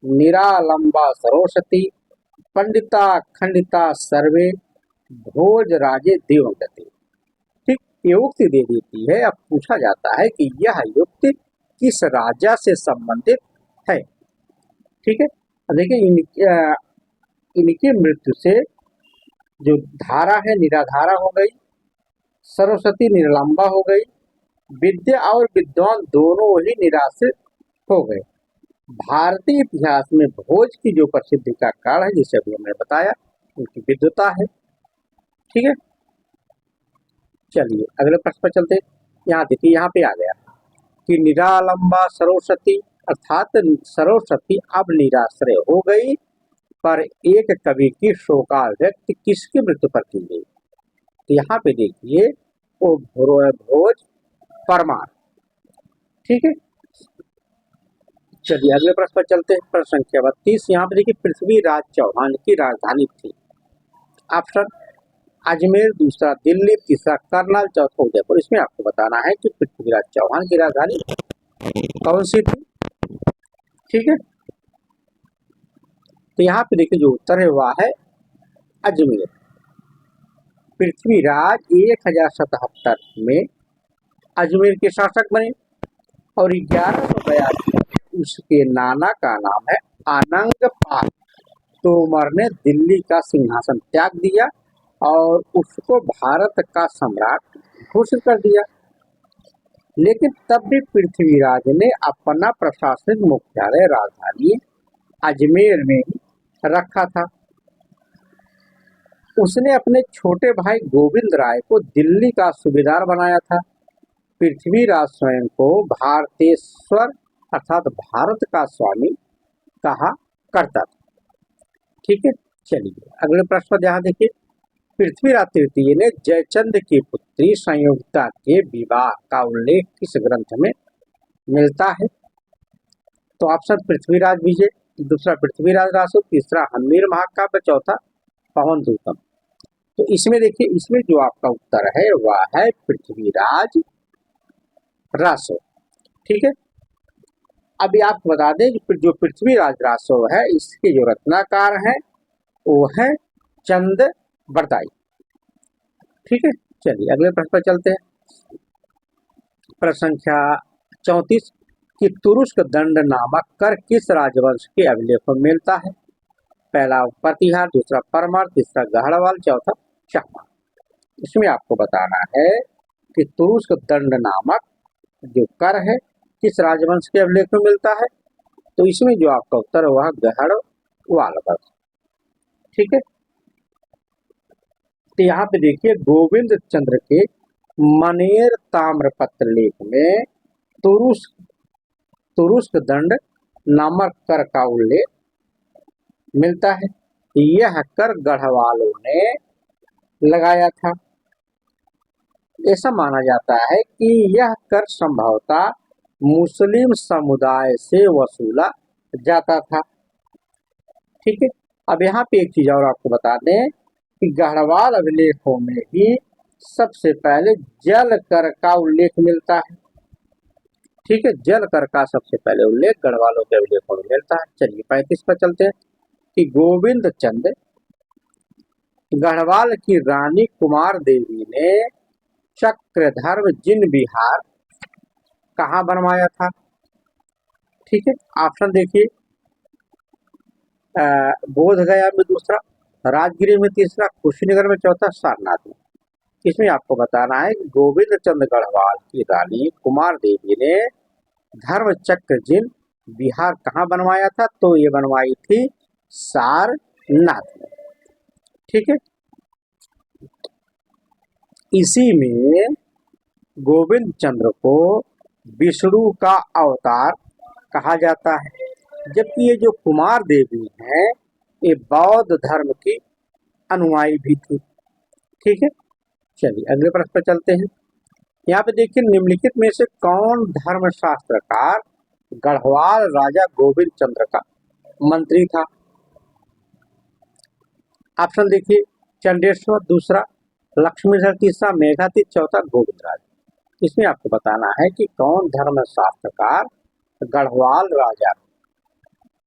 निरालंबा सरस्वती, पंडिता खंडिता सर्वे, भोज राजे दिवंगते। ठीक, ये उक्ति दे देती है। अब पूछा जाता है कि यह युक्ति किस राजा से संबंधित है। ठीक है, अब देखिए इनकी मृत्यु से जो धारा है निराधारा हो गई, सरस्वती निरालंबा हो गई, विद्या और विद्वान दोनों ही निराश्रित हो गए। भारतीय इतिहास में भोज की जो प्रसिद्धि का कारण है, जिसे अभी हमने बताया, उनकी विद्वता है। ठीक है, चलिए अगले प्रश्न पर चलते हैं। यहाँ देखिए, यहाँ पे आ गया कि निरालंबा सरस्वती, अर्थात सरस्वती अब निराश्रय हो गई, पर एक कवि की शोका व्यक्त किसकी मृत्यु पर की गई। तो यहाँ पे देखिए वो भोज परमार। ठीक है, चलिए अगले प्रश्न पर चलते हैं। प्रश्न संख्या 32। यहाँ पे देखिए पृथ्वीराज चौहान की राजधानी थी। ऑप्शन अजमेर, दूसरा दिल्ली, तीसरा करनाल, चौथा उदयपुर। इसमें आपको बताना है कि पृथ्वीराज चौहान की राजधानी कौन सी थी। ठीक है, तो यहाँ पे देखिए जो उत्तर है वह है अजमेर। पृथ्वीराज 1077 में अजमेर के शासक बने और 1182 उसके नाना का नाम है आनंग पाल तोमर ने दिल्ली का सिंहासन त्याग दिया और उसको भारत का सम्राट घोषित कर दिया। लेकिन तब भी पृथ्वीराज ने अपना प्रशासनिक मुख्यालय राजधानी अजमेर में ही रखा था। उसने अपने छोटे भाई गोविंद राय को दिल्ली का सूबेदार बनाया था। पृथ्वीराज स्वयं को भारतेश्वर अर्थात भारत का स्वामी कहा करता था। ठीक है, चलिए अगले प्रश्न ध्यान देखिए। पृथ्वीराज तृतीय ने जयचंद की पुत्री संयुक्ता के विवाह का उल्लेख किस ग्रंथ में मिलता है। तो ऑप्शन पृथ्वीराज विजय, दूसरा पृथ्वीराज रासो, तीसरा हम्मीर महाकाव्य, चौथा पवन दूतम। तो इसमें देखिए, इसमें जो आपका उत्तर है वह है पृथ्वीराज रासो। ठीक है, अभी आपको बता दें कि जो पृथ्वीराज रासो है इसके जो रचनाकार हैं वो है चंद बरदाई। ठीक है, चलिए अगले प्रश्न पर चलते हैं। प्रश्न संख्या 34 कि तुरुष्क दंड नामक कर किस राजवंश के अभिलेख में मिलता है। पहला प्रतिहार, दूसरा परमार, तीसरा गढ़वाल, चौथा चकमा। इसमें आपको बताना है कि तुरुष्क दंड नामक जो कर है किस राजवंश के अभिलेख में मिलता है। तो इसमें जो आपका उत्तर है वह गढ़वाल वंश। ठीक है, तो यहाँ पे देखिए गोविंद चंद्र के मनेर ताम्रपत्र लेख में तुरुष्क दंड नामक कर का उल्लेख मिलता है। यह कर गढ़वालों ने लगाया था। ऐसा माना जाता है कि यह कर संभवतः मुस्लिम समुदाय से वसूला जाता था। ठीक है, अब यहाँ पे एक चीज और आपको बता दें कि गढ़वाल अभिलेखों में ही सबसे पहले जल कर का उल्लेख मिलता है। ठीक है, जल कर का सबसे पहले उल्लेख गढ़वालों के अभिलेखों में मिलता है। चलिए 35 पर चलते हैं कि गोविंद चंद गढ़वाल की रानी कुमार देवी ने चक्रधर्म जिन विहार कहाँ बनवाया था। ठीक है, ऑप्शन देखिए बोध गया में, दूसरा राजगिरी में, तीसरा कुशीनगर में, चौथा सारनाथ में। इसमें आपको बताना है कि गोविंद चंद गढ़वाल की रानी कुमार देवी ने धर्म चक्र जिन विहार कहाँ बनवाया था। तो ये बनवाई थी सारनाथ में। ठीक है, इसी में गोविंद चंद्र को विष्णु का अवतार कहा जाता है, जबकि ये जो कुमार देवी हैं ये बौद्ध धर्म की अनुयायी भी थी। ठीक है, चलिए अगले प्रश्न पर चलते हैं। यहाँ पे देखिए निम्नलिखित में से कौन धर्मशास्त्रकार गढ़वाल राजा गोविंद चंद्र का मंत्री था। ऑप्शन देखिए चंडेश्वर, दूसरा लक्ष्मीधर, तीसरा मेघातीत, चौथा गोविंदराज। इसमें आपको बताना है कि कौन धर्मशास्त्रकार गढ़वाल राजा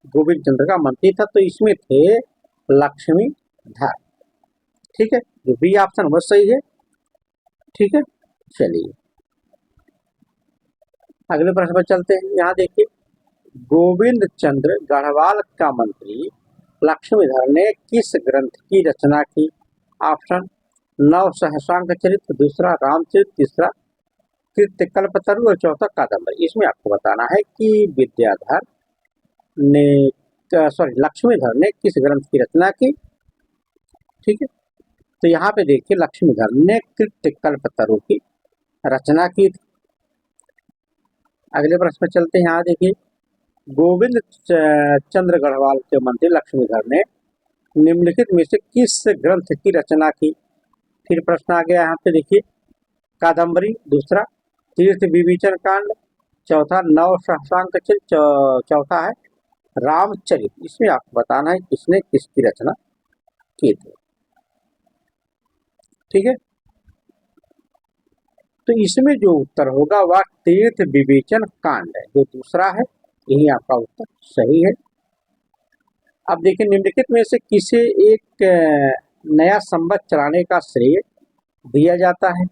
गोविंद चंद्र का मंत्री था, तो इसमें थे लक्ष्मीधर। ठीक है, जो बी ऑप्शन वो सही है। ठीक है, चलिए अगले प्रश्न पर चलते हैं। यहाँ देखिए, गोविंद चंद्र गढ़वाल का मंत्री लक्ष्मीधर ने किस ग्रंथ की रचना की? ऑप्शन नव सहस्रांक चरित्र, दूसरा रामचरित, तीसरा कृत्य कल्पतरु और चौथा कादम्बरी। इसमें आपको बताना है कि विद्याधर ने लक्ष्मीधर ने किस ग्रंथ की रचना की। ठीक है, तो यहाँ पे देखिए लक्ष्मीधर ने कृत्य कल्पतरु की रचना की थी। अगले प्रश्न पर चलते हैं। यहाँ देखिए, गोविंद चंद्र गढ़वाल के मंत्री लक्ष्मीधर ने निम्नलिखित में से किस ग्रंथ की रचना की? फिर प्रश्न आ गया यहाँ पे देखिए, कादम्बरी, दूसरा तीर्थ विभीषण कांड, चौथा नव सहस्रांक चरित्र, चौथा है रामचरित। इसमें आपको बताना है किसने किसकी रचना की थी। ठीक है, तो इसमें जो उत्तर होगा वह तीर्थ विभीषण कांड है, जो दूसरा है, यही आपका उत्तर सही है। अब देखिए, निम्नलिखित में से किसे एक नया संवत चलाने का श्रेय दिया जाता है?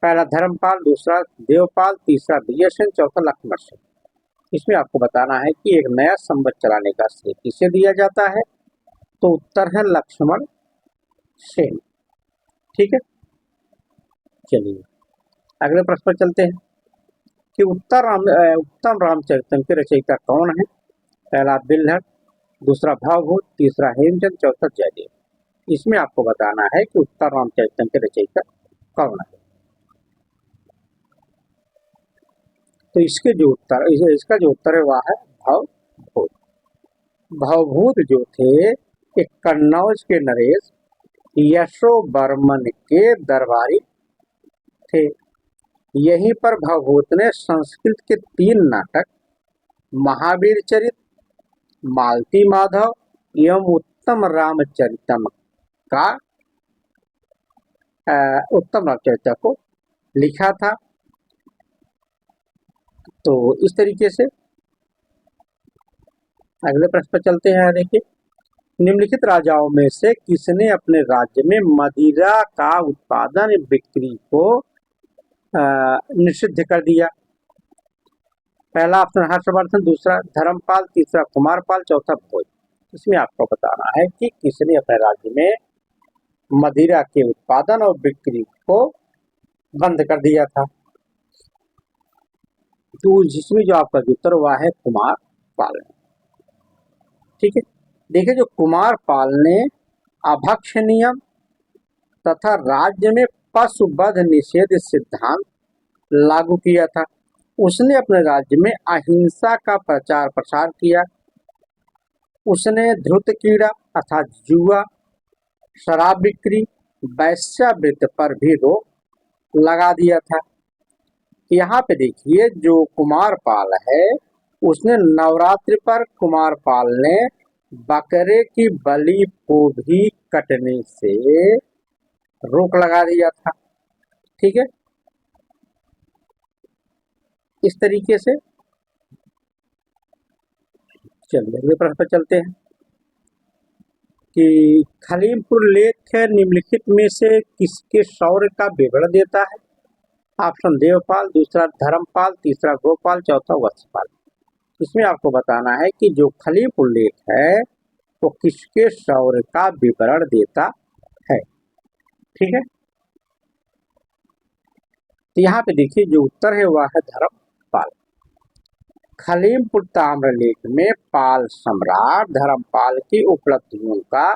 पहला धर्मपाल, दूसरा देवपाल, तीसरा विजयसेन, चौथा लक्ष्मण सेन। इसमें आपको बताना है कि एक नया संवत चलाने का श्रेय किसे दिया जाता है? तो उत्तर है लक्ष्मण सेन। ठीक है, चलिए अगले प्रश्न पर चलते हैं कि उत्तम रामचरितम के रचयिता कौन है? पहला बिल्हड़, दूसरा भावभूत, तीसरा हेमचंद, चौथा जयदेव। इसमें आपको बताना है कि उत्तर रामचरितम के रचयिता कौन है। तो इसका जो उत्तर है वह है भावभूत। भावभूत जो थे एक कन्नौज के नरेश यशोवर्मन के दरबारी थे। यहीं पर भावभूत ने संस्कृत के 3 नाटक महावीर चरित, मालती माधव एवं उत्तम रामचरितम को लिखा था। तो इस तरीके से अगले प्रश्न पर चलते हैं। देखिए, निम्नलिखित राजाओं में से किसने अपने राज्य में मदिरा का उत्पादन बिक्री को निषिद्ध कर दिया? पहला ऑप्शन हर्षवर्धन, दूसरा धर्मपाल, तीसरा कुमारपाल, चौथा भोज। इसमें आपको बताना है कि किसने अपने राज्य में मदिरा के उत्पादन और बिक्री को बंद कर दिया था। तो जिसमें जो आपका उत्तर हुआ है कुमारपाल। ठीक है, देखिए, जो कुमारपाल ने अभक्ष नियम तथा राज्य में पशुवध निषेध सिद्धांत लागू किया था। उसने अपने राज्य में अहिंसा का प्रचार प्रसार किया। उसने धृत कीड़ा अर्थात जुआ, शराब बिक्री, वैश्यावृत्ति पर भी रोक लगा दिया था। यहाँ पे देखिए, जो कुमारपाल है उसने नवरात्रि पर कुमारपाल ने बकरे की बलि को भी कटने से रोक लगा दिया था। ठीक है, इस तरीके से चलिए अगले प्रश्न पर चलते हैं कि खलीमपुर लेख निम्नलिखित में से किसके शौर्य का विवरण देता है? ऑप्शन देवपाल, दूसरा धर्मपाल, तीसरा गोपाल, चौथा वत्सपाल। इसमें आपको बताना है कि जो खलीमपुर लेख है वो किसके शौर्य का विवरण देता है। ठीक है, तो यहाँ पे देखिए जो उत्तर है वह है धर्मपाल। खलीमपुर ताम्रलेख में पाल सम्राट धर्मपाल की उपलब्धियों का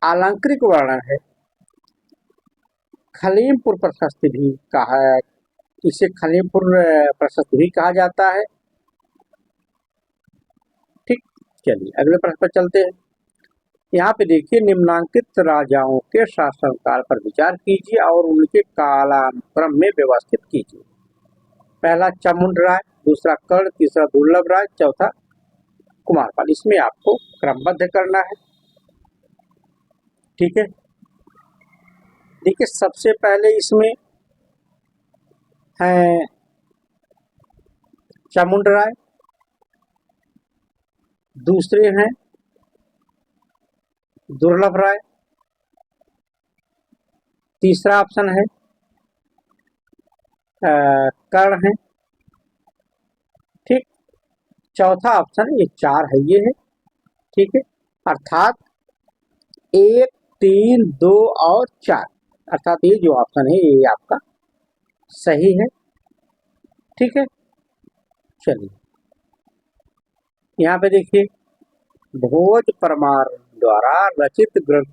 अलंकृत वर्णन है। खलीमपुर प्रशस्ति भी कहा, इसे खलीमपुर प्रशस्ति भी कहा जाता है। ठीक, चलिए अगले प्रश्न पर चलते हैं। यहाँ पे देखिए, निम्नांकित राजाओं के शासनकाल पर विचार कीजिए और उनके कालानुक्रम में व्यवस्थित कीजिए। पहला चामुंड राय, दूसरा कर्ण, तीसरा दुर्लभ राय, चौथा कुमारपाल। इसमें आपको क्रमबद्ध करना है। ठीक है, देखिए सबसे पहले इसमें है चामुंड राय, दूसरे हैं दुर्लभ राय, तीसरा ऑप्शन है कर्ण है। ठीक, चौथा ऑप्शन ये चार है, ये है। ठीक है, अर्थात 1, 3, 2 और 4, अर्थात ये जो ऑप्शन है ये आपका सही है। ठीक है, चलिए यहाँ पे देखिए, भोज परमार द्वारा रचित ग्रंथ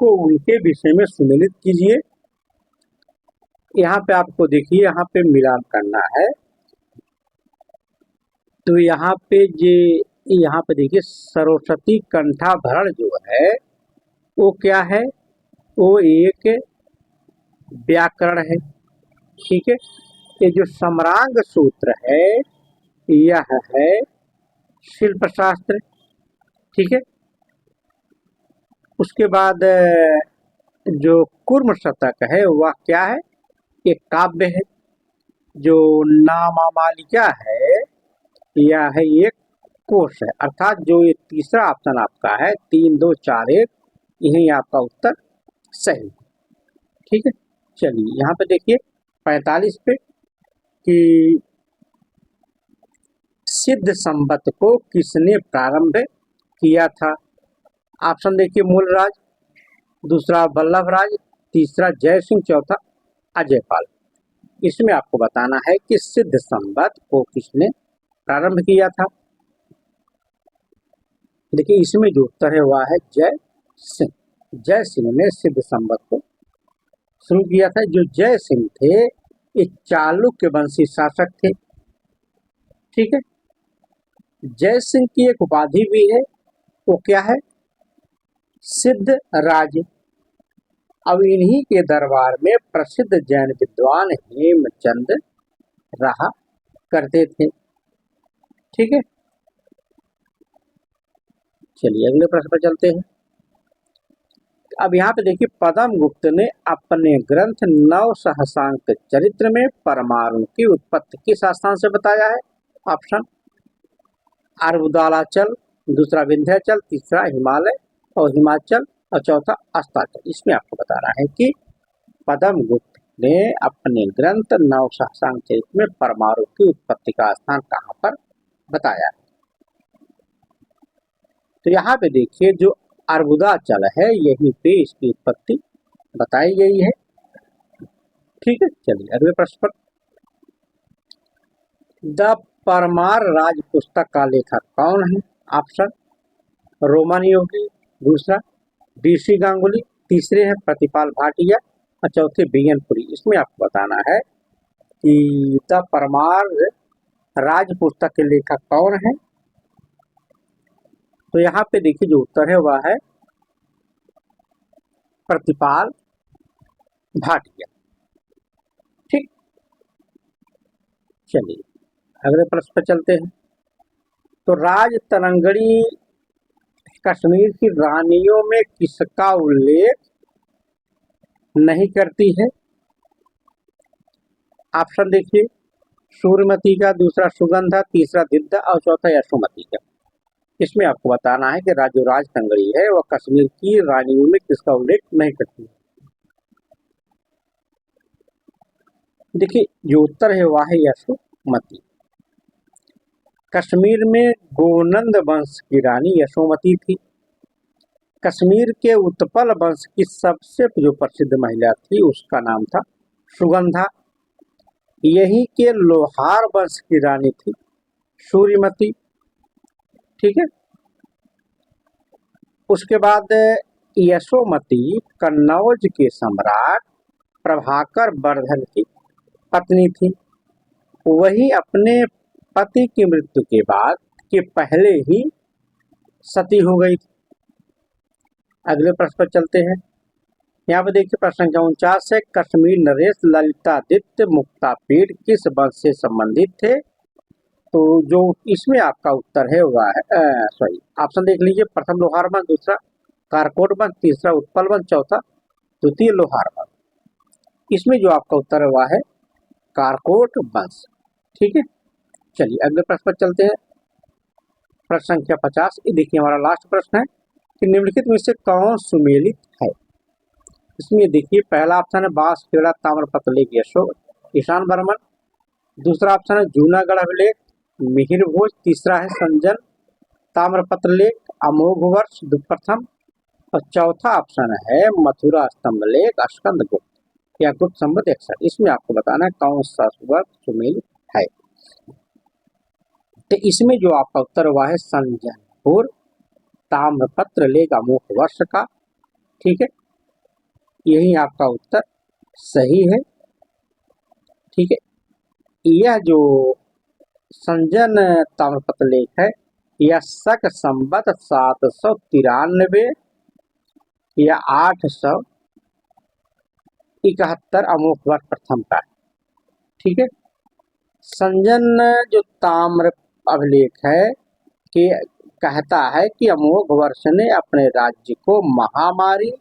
को उनके विषय में सुमेलित कीजिए। यहाँ पे आपको देखिए, यहाँ पे मिलान करना है। तो यहाँ पे देखिए, सरस्वती कंठाभरण जो है वो क्या है, वो एक व्याकरण है। ठीक है, ये जो सम्रांग सूत्र है यह है शिल्प शास्त्र। ठीक है, उसके बाद जो कुर्म शतक है वह क्या है, एक काव्य है। जो नामालिका है यह है एक कोश है। अर्थात जो ये तीसरा ऑप्शन आपका है 3, 2, 4, 1, यही आपका उत्तर सही। ठीक है, चलिए यहाँ पे देखिए 45 पे कि सिद्ध संबत को किसने प्रारंभ किया था। ऑप्शन देखिए, मूलराज, दूसरा वल्लभराज, तीसरा जय सिंह, चौथा अजयपाल। इसमें आपको बताना है कि सिद्ध संबत को किसने प्रारंभ किया था। देखिए इसमें जो उत्तर है वह है जय सिंह। जय सिंह ने सिद्ध संबत को शुरू किया था। जो जय सिंह थे ये चालुक्य वंशी शासक थे। ठीक है, जय सिंह की एक उपाधि भी है, वो क्या है, सिद्ध राज। अब इन्हीं के दरबार में प्रसिद्ध जैन विद्वान हेमचंद रहा करते थे। ठीक है, चलिए अगले प्रश्न पर चलते हैं। अब यहाँ पे देखिए, पदम गुप्त ने अपने ग्रंथ नव सहसांक चरित्र में परमाणु की उत्पत्ति किस स्थान से बताया है। ऑप्शन अर्बुदालाचल, दूसरा विंध्याचल, तीसरा हिमालय और हिमाचल और चौथा अस्ताचल। इसमें आपको बताना है कि पदम गुप्त ने अपने ग्रंथ नव सहसांक चरित्र में परमाणु की उत्पत्ति का स्थान कहाँ पर बताया है। तो यहाँ पे देखिए, जो अर्बुदाचल है यहीं पे इसकी उत्पत्ति बताई गई है। ठीक है, चलिए अगले प्रश्न पर। द परमार राज पुस्तक का लेखक कौन है। ऑप्शन रोमन योगी, दूसरा DC गांगुली, तीसरे हैं प्रतिपाल भाटिया और चौथे बिगनपुरी। इसमें आपको बताना है कि द परमार राज पुस्तक के लेखक कौन है। तो यहाँ पे देखिए जो उत्तर है वह है प्रतिपाल भाटिया। ठीक, चलिए अगले प्रश्न पर चलते हैं। तो राज तरंगणी कश्मीर की रानियों में किसका उल्लेख नहीं करती है। ऑप्शन देखिए, सूर्यमती का, दूसरा सुगंधा, तीसरा दिद्दा और चौथा यशोमती का। इसमें आपको बताना है कि जो राज तरंगणी है वह कश्मीर की रानियों में किसका उल्लेख नहीं करती है। देखिए जो उत्तर है वह है यशोमती। कश्मीर में गोनंद वंश की रानी यशोमती थी। कश्मीर के उत्पल वंश की सबसे जो प्रसिद्ध महिला थी उसका नाम था सुगंधा। यही के लोहार वंश की रानी थी सूर्यमती। ठीक है, उसके बाद यशोमती कन्नौज के सम्राट प्रभाकर वर्धन की पत्नी थी। वही अपने पति की मृत्यु के बाद के पहले ही सती हो गई थी। अगले प्रश्न पर चलते हैं। यहाँ पे देखिए प्रश्न संख्या 49 है, कश्मीर नरेश ललितादित्य मुक्तापीठ किस वंश से संबंधित थे। तो जो इसमें आपका उत्तर है वह है ऑप्शन देख लीजिए, प्रथम लोहार वंश, दूसरा कारकोट वंश, तीसरा उत्पल वंश, चौथा द्वितीय लोहार वंश। इसमें जो आपका उत्तर है वह है कारकोट वंश। ठीक है, चलिए अगले प्रश्न पर चलते हैं। प्रश्न संख्या 50। ये देखिए हमारा लास्ट प्रश्न है कि निम्नलिखित में से कौन सुमेलित है। इसमें देखिए पहला ऑप्शन है बांसखेड़ा ताम्रपत्र लेख यशोर ईशान बर्मन, दूसरा ऑप्शन है जूनागढ़ अभिलेख मिहिर भोज, तीसरा है संजन ताम्रपत्र लेख अमोघ वर्ष प्रथम, और चौथा ऑप्शन है मथुरा स्तंभ लेख स्कंद गुप्त या गुप्त संवत 61। इसमें आपको बताना है कौन सा वर्ष सुमेलित है। तो इसमें जो आपका उत्तर हुआ है संजनपुर ताम्रपत्र लेख अमोघ वर्ष का। ठीक है, यही आपका उत्तर सही है। ठीक है, यह जो संजन ताम्रपत्र लेख है यह शक संवत 793 या 871 अमोघ वर्ष प्रथम का है। ठीक है, संजन जो ताम्र अभिलेख है कि कहता है कि अमोघ वर्ष ने अपने राज्य को महामारी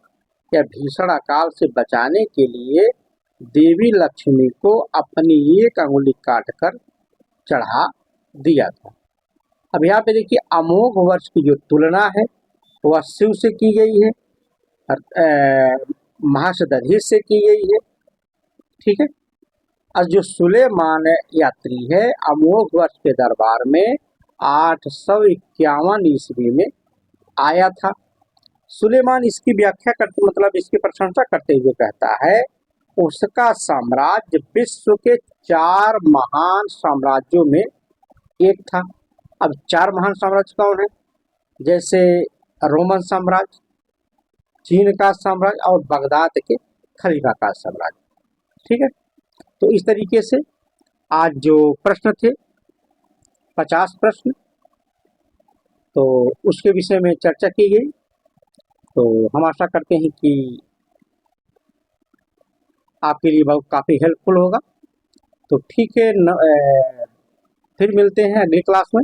या भीषण अकाल से बचाने के लिए देवी लक्ष्मी को अपनी एक अंगुली काटकर चढ़ा दिया था। अब यहाँ पे देखिए अमोघ वर्ष की जो तुलना है वह शिव से की गई है, महाशदधीश से की गई है। ठीक है, और जो सुलेमान यात्री है अमोघ वर्ष के दरबार में 851 ईस्वी में आया था। सुलेमान इसकी व्याख्या करते मतलब इसकी प्रशंसा करते हुए कहता है उसका साम्राज्य विश्व के 4 महान साम्राज्यों में एक था। अब 4 महान साम्राज्य कौन है? जैसे रोमन साम्राज्य, चीन का साम्राज्य और बगदाद के खलीफा का साम्राज्य। ठीक है, तो इस तरीके से आज जो प्रश्न थे 50 प्रश्न, तो उसके विषय में चर्चा की गई। तो हम आशा करते हैं कि आपके लिए बहुत काफ़ी हेल्पफुल होगा। तो ठीक है, फिर मिलते हैं अगली क्लास में।